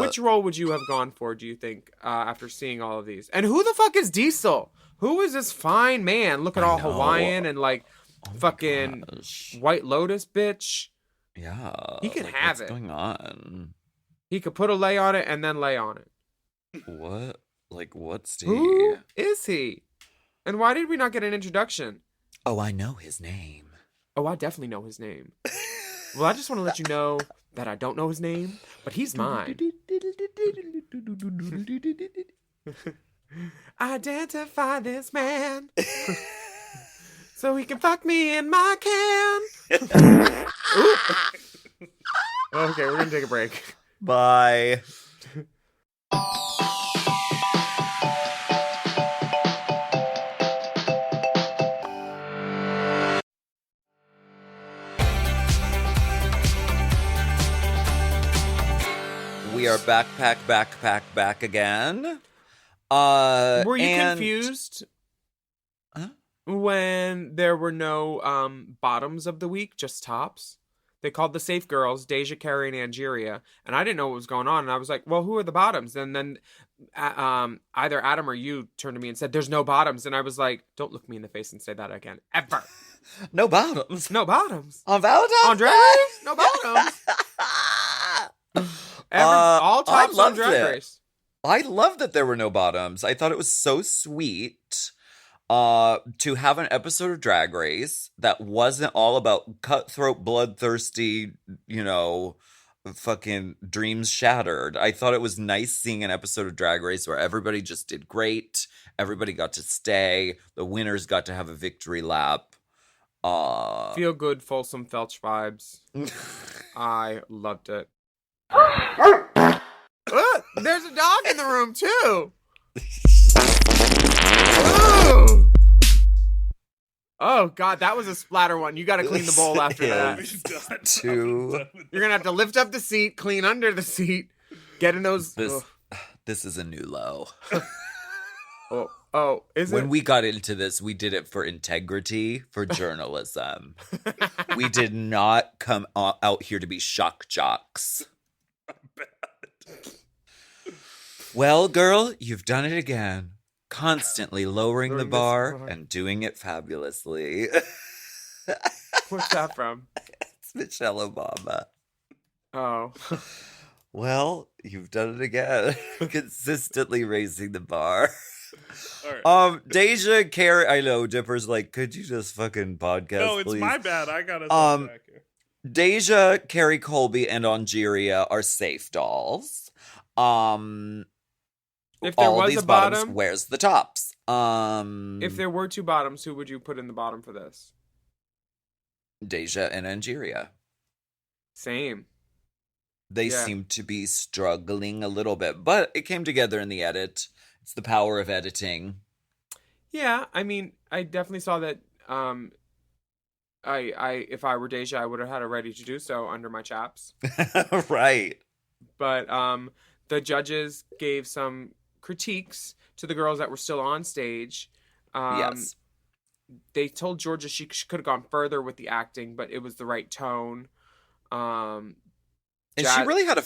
Which role would you have gone for, do you think, after seeing all of these? And who the fuck is Diesel? Who is this fine man looking all Hawaiian and like fucking White Lotus bitch? Yeah. He can like, have what's it. going on? He could put a lay on it and then lay on it. What? Like, what's he? Who is he? And why did we not get an introduction? Oh, I know his name. Oh, I definitely know his name. Well, I just want to let you know that I don't know his name, but he's mine. Identify this man so he can fuck me in my can. Okay, we're gonna take a break. Bye. We are back again. Were you and- confused Huh? when there were no bottoms of the week, just tops? They called the safe girls Deja, Carrie, and Angeria, and I didn't know what was going on. And I was like, "Well, who are the bottoms?" And then either Adam or you turned to me and said, "There's no bottoms," and I was like, "Don't look me in the face and say that again, ever." No bottoms. No bottoms. On Valentine's On Drag Race? No bottoms. All tops on loved Drag it. Race. I love that there were no bottoms. I thought it was so sweet to have an episode of Drag Race that wasn't all about cutthroat, bloodthirsty, fucking dreams shattered. I thought it was nice seeing an episode of Drag Race where everybody just did great. Everybody got to stay. The winners got to have a victory lap. Feel good, Folsom Felch vibes. I loved it. There's a dog in the room too. Ooh. Oh god, that was a splatter one. You got to clean the bowl after that. You're gonna have to lift up the seat, clean under the seat, get in those. This is a new low. Oh, is it? When we got into this, we did it for integrity, for journalism. We did not come out here to be shock jocks. Well, girl, you've done it again. Constantly lowering the bar and doing it fabulously. What's that from? It's Michelle Obama. Oh. Well, you've done it again. Consistently raising the bar. All right. Deja, Carrie, I know, Dipper's like, could you just fucking podcast, No, it's please? my bad. I got to back here. Deja, Carrie Colby, and Angeria are safe dolls. If there all was these a bottom, bottoms, where's the tops? If there were two bottoms, who would you put in the bottom for this? Deja and Angeria. Same. They Yeah. seem to be struggling a little bit, but it came together in the edit. It's the power of editing. Yeah, I mean, I definitely saw that. If I were Deja, I would have had it ready to do so under my chaps. Right. But the judges gave some critiques to the girls that were still on stage. Yes. They told Georgia she could have gone further with the acting, but it was the right tone. And she really had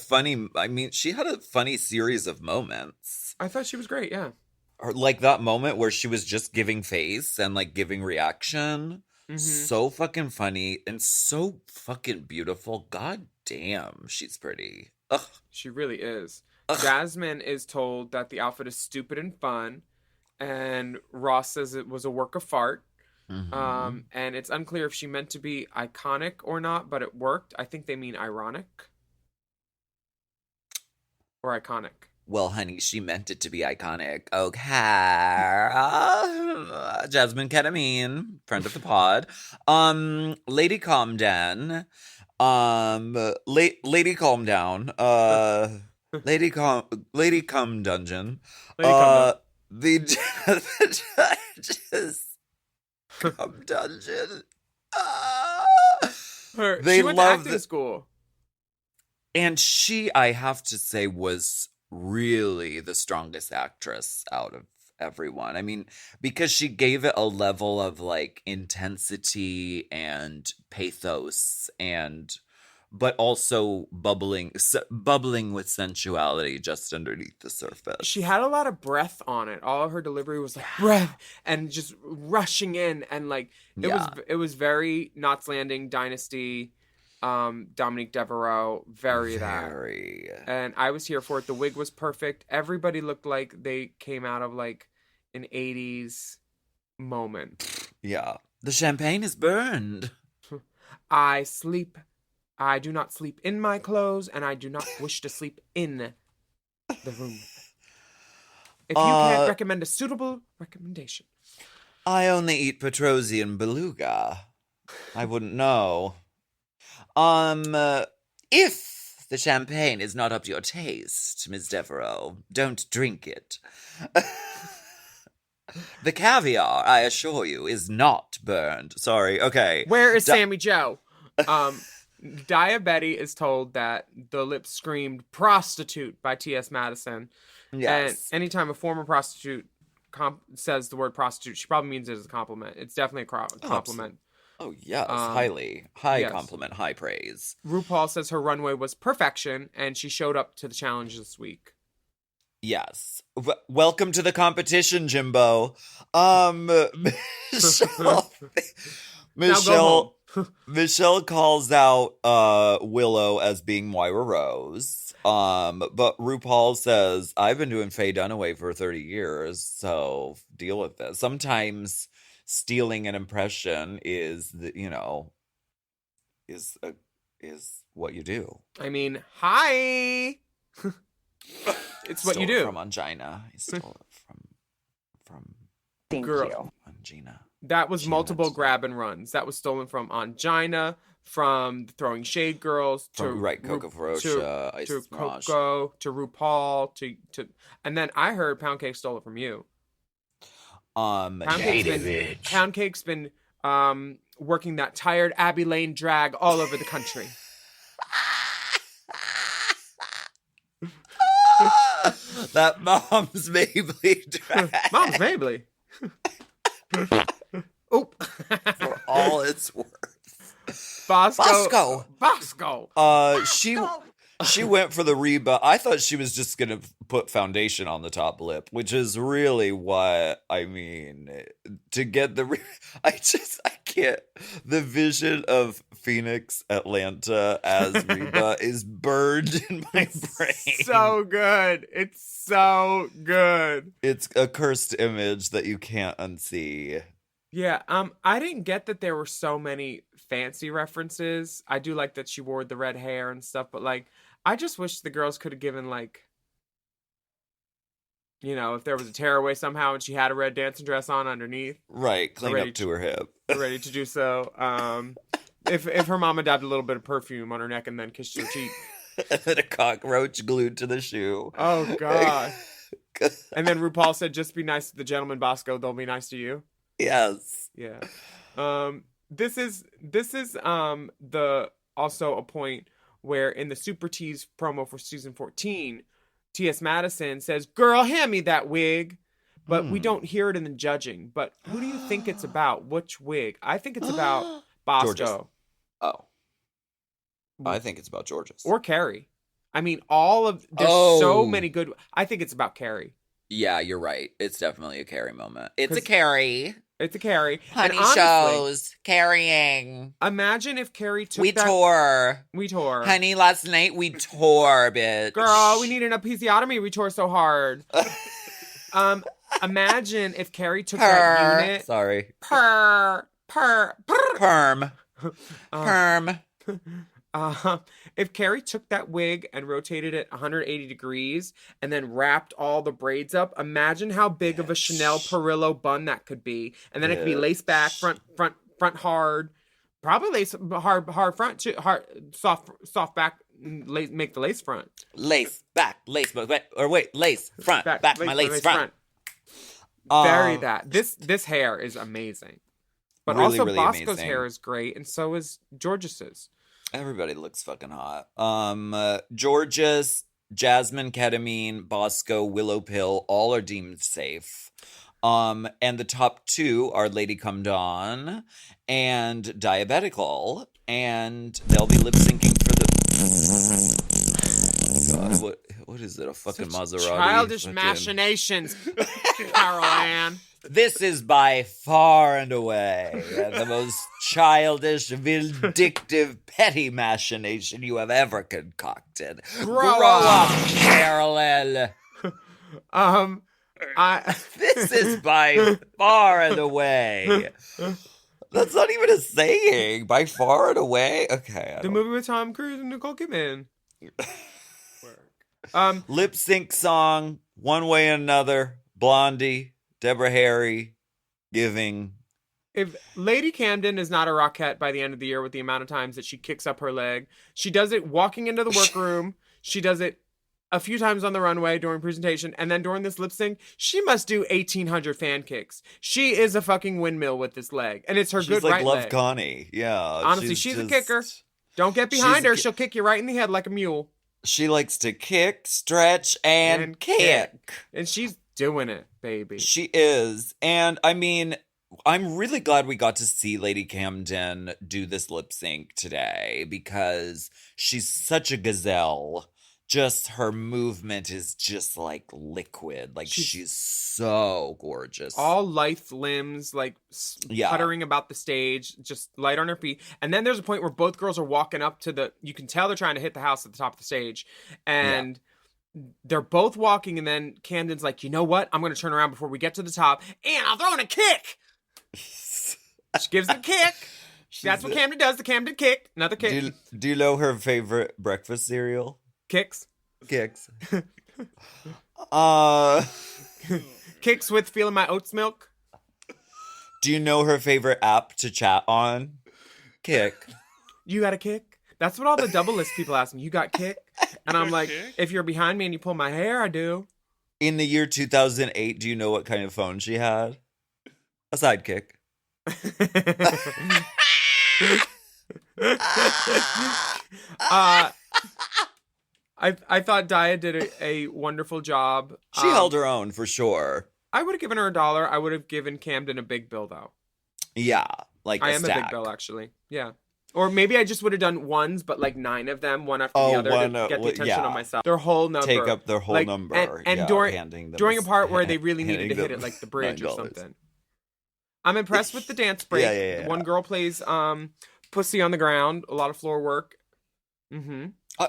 she had a funny series of moments. I thought she was great, yeah. Or like that moment where she was just giving face and like giving reaction. Mhm. So fucking funny and so fucking beautiful. God damn, she's pretty. Ugh. She really is. Ugh. Jasmine is told that the outfit is stupid and fun, and Ross says it was a work of fart. Mhm. And it's unclear if she meant to be iconic or not, but it worked. I think they mean ironic or iconic. Well, honey, she meant it to be iconic. Okay. Jasmine Ketamine, friend of the pod. Lady Calm Down. Lady Calm Down. Lady Calm Dungeon. Lady Calm Down. The judges Calm Dungeon. She went to acting school. And she, I have to say, was really the strongest actress out of everyone. I mean, because she gave it a level of like intensity and pathos but also bubbling with sensuality just underneath the surface. She had a lot of breath on it. All of her delivery was like breath and just rushing in, and like it was very Knots Landing Dynasty, Dominique Devereaux, very that. And I was here for it. The wig was perfect. Everybody looked like they came out of like an 80s moment. Yeah. The champagne is burned. I do not sleep in my clothes, and I do not wish to sleep in the room. If you can't recommend a suitable recommendation. I only eat Petrosian beluga. I wouldn't know. If the champagne is not up to your taste, Miss Devereaux, don't drink it. The caviar, I assure you, is not burned. Sorry, okay. Where is Sammy Joe? Dia is told that the lip screamed prostitute by T.S. Madison. Yes. And anytime a former prostitute says the word prostitute, she probably means it as a compliment. It's definitely a compliment. Oh, yes. High yes. compliment, high praise. RuPaul says her runway was perfection, and she showed up to the challenge this week. Yes. Welcome to the competition, Jimbo. Michelle calls out Willow as being Moira Rose. But RuPaul says, I've been doing Faye Dunaway for 30 years, so deal with this. Sometimes stealing an impression is what you do. I mean, hi. It's what you do. From Angina. He stole it from Thank Girl. you. Angina. That was multiple grab and runs. That was stolen from Angina, from the Throwing Shade Girls, to Coco Ferocia, Ice to Mirage. Coco, to RuPaul, to and then I heard Pound Cake stole it from you. Pound Cake's been working that tired Abby Lane drag all over the country. That Mom's Mabley drag. Mom's Mabley. Oh, For all it's worth. Bosco. She went for the rebound. I thought she was just gonna put foundation on the top lip, which is really what I mean. To get the, I can't. The vision of Phoenix Atlanta as Reba is burned in my brain. So good. It's so good. It's a cursed image that you can't unsee. Yeah, I didn't get that there were so many fancy references. I do like that she wore the red hair and stuff, but like, I just wish the girls could have given like, if there was a tearaway somehow and she had a red dancing dress on underneath. Right, clean up to her hip. Ready to do so. If her mama dabbed a little bit of perfume on her neck and then kissed her cheek. And then a cockroach glued to the shoe. Oh, God. And then RuPaul said, just be nice to the gentleman, Bosco. They'll be nice to you. Yes. Yeah. This is the also a point where in the Super Tease promo for season 14, T.S. Madison says, girl, hand me that wig. But we don't hear it in the judging. But who do you think it's about? Which wig? I think it's about Bosco. George's. Oh. I think it's about George's. Or Carrie. I mean, there's so many good. I think it's about Carrie. Yeah, you're right. It's definitely a Carrie moment. It's a Carrie. It's a Carrie. Honey and honestly, shows. Carrying. Imagine if Carrie took We tore. We tore. Honey, last night we tore, bitch. Girl, we need an episiotomy. We tore so hard. Imagine if Carrie took that unit. Sorry. Perm. If Carrie took that wig and rotated it 180 degrees and then wrapped all the braids up, imagine how big of a Chanel Perillo bun that could be. And then it could be lace back, front hard, probably lace hard front too, hard soft back. Make the lace front. Lace back, lace front, back my lace front. Bury that. This hair is amazing, but really, also really Bosco's amazing. hair is great, and so is George's. Everybody looks fucking hot. George's, Jasmine, Ketamine, Bosco, Willow Pill, all are deemed safe. And the top two are Lady Come Dawn and Diabetical, and they'll be lip syncing for the. God, what is it? A fucking Maserati? Childish machinations, Carol Ann. This is by far and away the most childish, vindictive, petty machination you have ever concocted. Grow up, Carolyn. This is by far and away. That's not even a saying. By far and away. Okay. The movie with Tom Cruise and Nicole Kidman. Lip sync song, One Way or Another, Blondie. Deborah Harry, Giving. If Lady Camden is not a Rockette by the end of the year with the amount of times that she kicks up her leg, she does it walking into the workroom. She does it a few times on the runway during presentation. And then during this lip sync, she must do 1,800 fan kicks. She is a fucking windmill with this leg. And it's her good right leg. She's like Love Connie. Yeah. Honestly, she's a kicker. Don't get behind her. She'll kick you right in the head like a mule. She likes to kick, stretch, and kick. And she's doing it, baby. She is. And I mean, I'm really glad we got to see Lady Camden do this lip sync today because she's such a gazelle. Just her movement is just like liquid. Like she's so gorgeous. All lithe limbs, like puttering about the stage, just light on her feet. And then there's a point where both girls are walking up to you can tell they're trying to hit the house at the top of the stage. And they're both walking, and then Camden's like, you know what? I'm going to turn around before we get to the top, and I'll throw in a kick. She gives the kick. That's what Camden does, the Camden kick. Another kick. Do you know her favorite breakfast cereal? Kicks. Kicks. Kicks with feeling my oats milk. Do you know her favorite app to chat on? Kick. You got a kick? That's what all the double list people ask me. You got kick? And I'm like, if you're behind me and you pull my hair, I do. In the year 2008, do you know what kind of phone she had? A sidekick. I thought Daya did a wonderful job. She held her own for sure. I would have given her $1. I would have given Camden a big bill though. Yeah, like I a am stack. a big bill actually. Yeah. Or maybe I just would have done ones, but like 9 of them, one after the other, to get the attention on myself. Their whole number. Take up their whole number. And during a part where they really needed to hit it, like the bridge or something. I'm impressed with the dance break. Yeah. One girl plays Pussy on the Ground, a lot of floor work. Mm-hmm.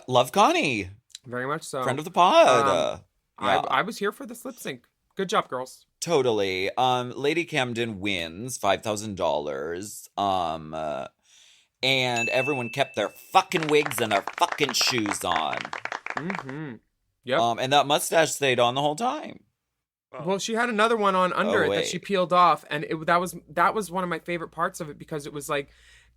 Love Connie. Very much so. Friend of the pod. I was here for this lip sync. Good job, girls. Totally. Lady Camden wins $5,000. And everyone kept their fucking wigs and their fucking shoes on. Mm-hmm. Yep. And that mustache stayed on the whole time. Well, she had another one on under it that she peeled off, and that was one of my favorite parts of it because it was like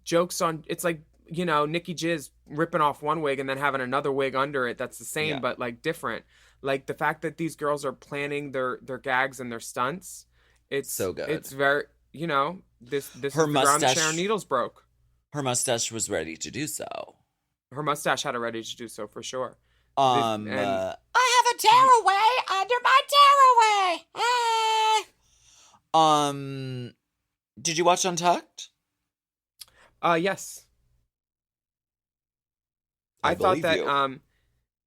jokes on. It's like Nikki Jizz ripping off one wig and then having another wig under it that's the same Yeah. but like different. Like the fact that these girls are planning their gags and their stunts, it's So good. It's very, this Her is the ground that mustache- Sharon Needles broke. Her mustache was ready to do so. Her mustache had it ready to do so for sure. I have a tearaway under my tearaway. Did you watch Untucked? Yes. I I thought believe that you.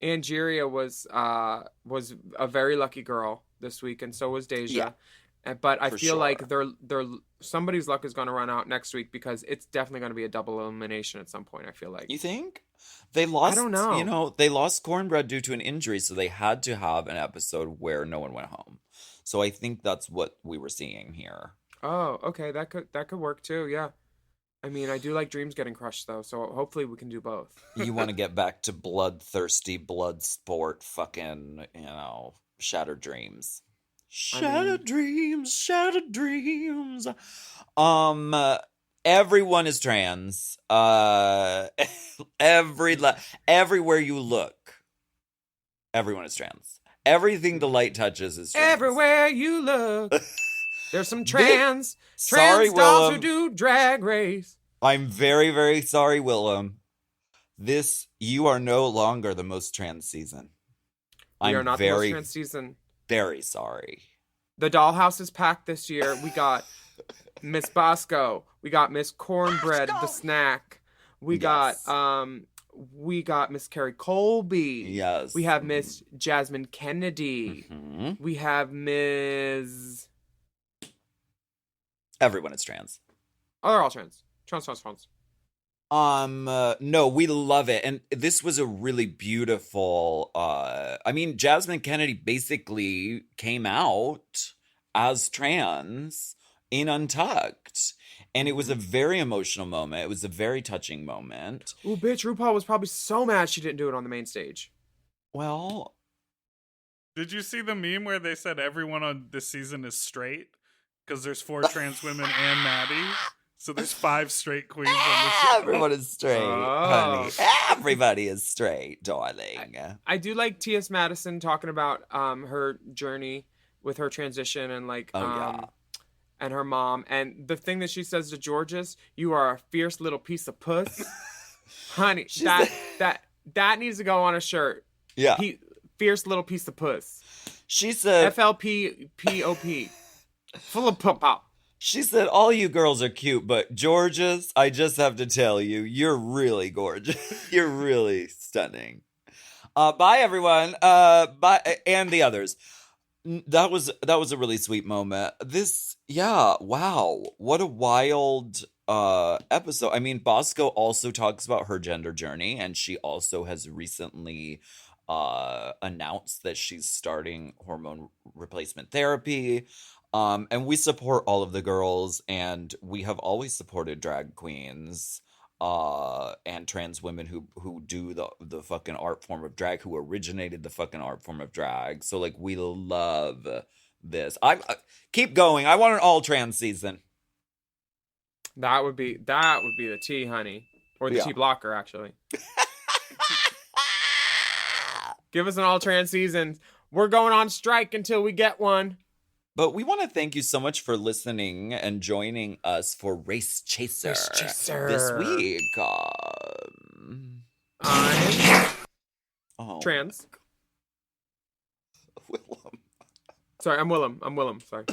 Angeria was a very lucky girl this week, and so was Deja. Yeah. But I For feel like sure. they're somebody's luck is going to run out next week because it's definitely going to be a double elimination at some point. I feel like. You think? They lost, don't know. They lost Cornbread due to an injury, so they had to have an episode where no one went home. So I think that's what we were seeing here. Oh, okay, that could work too. Yeah. I mean, I do like dreams getting crushed though, so hopefully we can do both. You want to get back to bloodthirsty, blood sport, fucking, shattered dreams. Shattered dreams, shattered dreams. Everyone is trans. Everywhere you look, everyone is trans. Everything the light touches is trans. Everywhere you look, there's some trans Sorry, dolls who Willam. do drag race. I'm very, very sorry, Willam. You are no longer the most trans season. We I'm are not the very, most trans season. very sorry. The dollhouse is packed this year. We got Miss Bosco. We got Miss Cornbread, the snack. We Yes. got Miss Carrie Colby. Yes. We have Miss Jasmine Kennedy. Mhm. We have Ms. Everyone is trans. Oh, they're all trans. Trans. No, we love it. And this was a really beautiful, Jasmine Kennedy basically came out as trans in Untucked. And it was a very emotional moment. It was a very touching moment. Ooh, bitch, RuPaul was probably so mad she didn't do it on the main stage. Well, Did you see the meme where they said everyone on this season is straight? Because there's 4 trans women and Maddie. So there's 5 straight queens on the show. everyone is straight, Oh. honey. Everybody is straight, darling. I do like T.S. Madison talking about her journey with her transition and and her mom. And the thing that she says to Georges, "You are a fierce little piece of puss." Honey, that needs to go on a shirt. Yeah. Fierce little piece of puss. She said, FLPPOP. Full of pop. She said, all you girls are cute, but Georges, I just have to tell you, you're really gorgeous. You're really stunning. Bye, everyone. Bye, and the others. That was a really sweet moment. Wow. What a wild episode. I mean, Bosco also talks about her gender journey, and she also has recently announced that she's starting hormone replacement therapy. And we support all of the girls, and we have always supported drag queens and trans women who do the fucking art form of drag, who originated the fucking art form of drag. So like, we love this. I keep going. I want an all trans season. That would be the T, honey. Or the T blocker, actually. Give us an all trans season. We're going on strike until we get one. But we want to thank you so much for listening and joining us for Race Chaser, Race Chaser. this week. I'm trans. Willam. Sorry, I'm Willam. Sorry.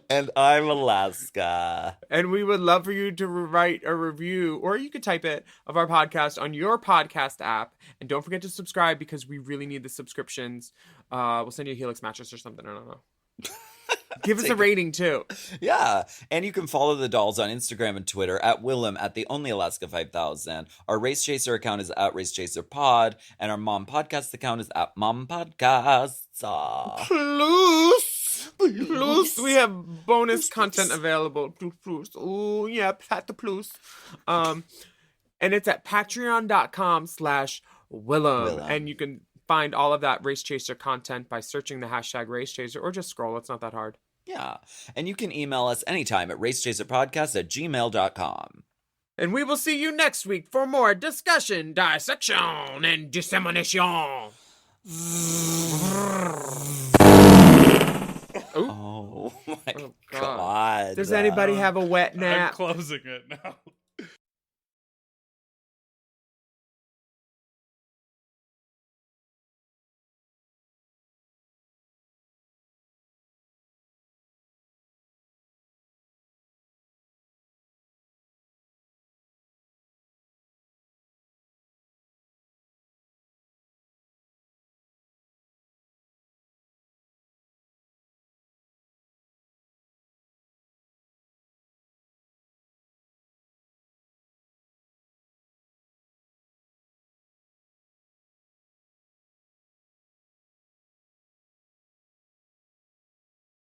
And I'm Alaska. And we would love for you to write a review, or you could type it, of our podcast on your podcast app. And don't forget to subscribe because we really need the subscriptions. We'll send you a Helix mattress or something. I don't know. Give us a rating too. Yeah. And you can follow the dolls on Instagram and Twitter at Willam at the Only Alaska 5000. Our Race Chaser account is at Race Chaser Pod. And our Mom Podcast account is at Mom Podcasts. Plus, we have bonus content available. Plus. Oh, yeah, pat the plus. And it's at patreon.com/Willam. And you can find all of that Race Chaser content by searching the hashtag Race Chaser, or just scroll. It's not that hard. Yeah. And you can email us anytime at racechaserpodcast@gmail.com. And we will see you next week for more discussion, dissection, and dissemination. Oh my Oh, God. God. Does anybody have a wet I'm nap? closing it now.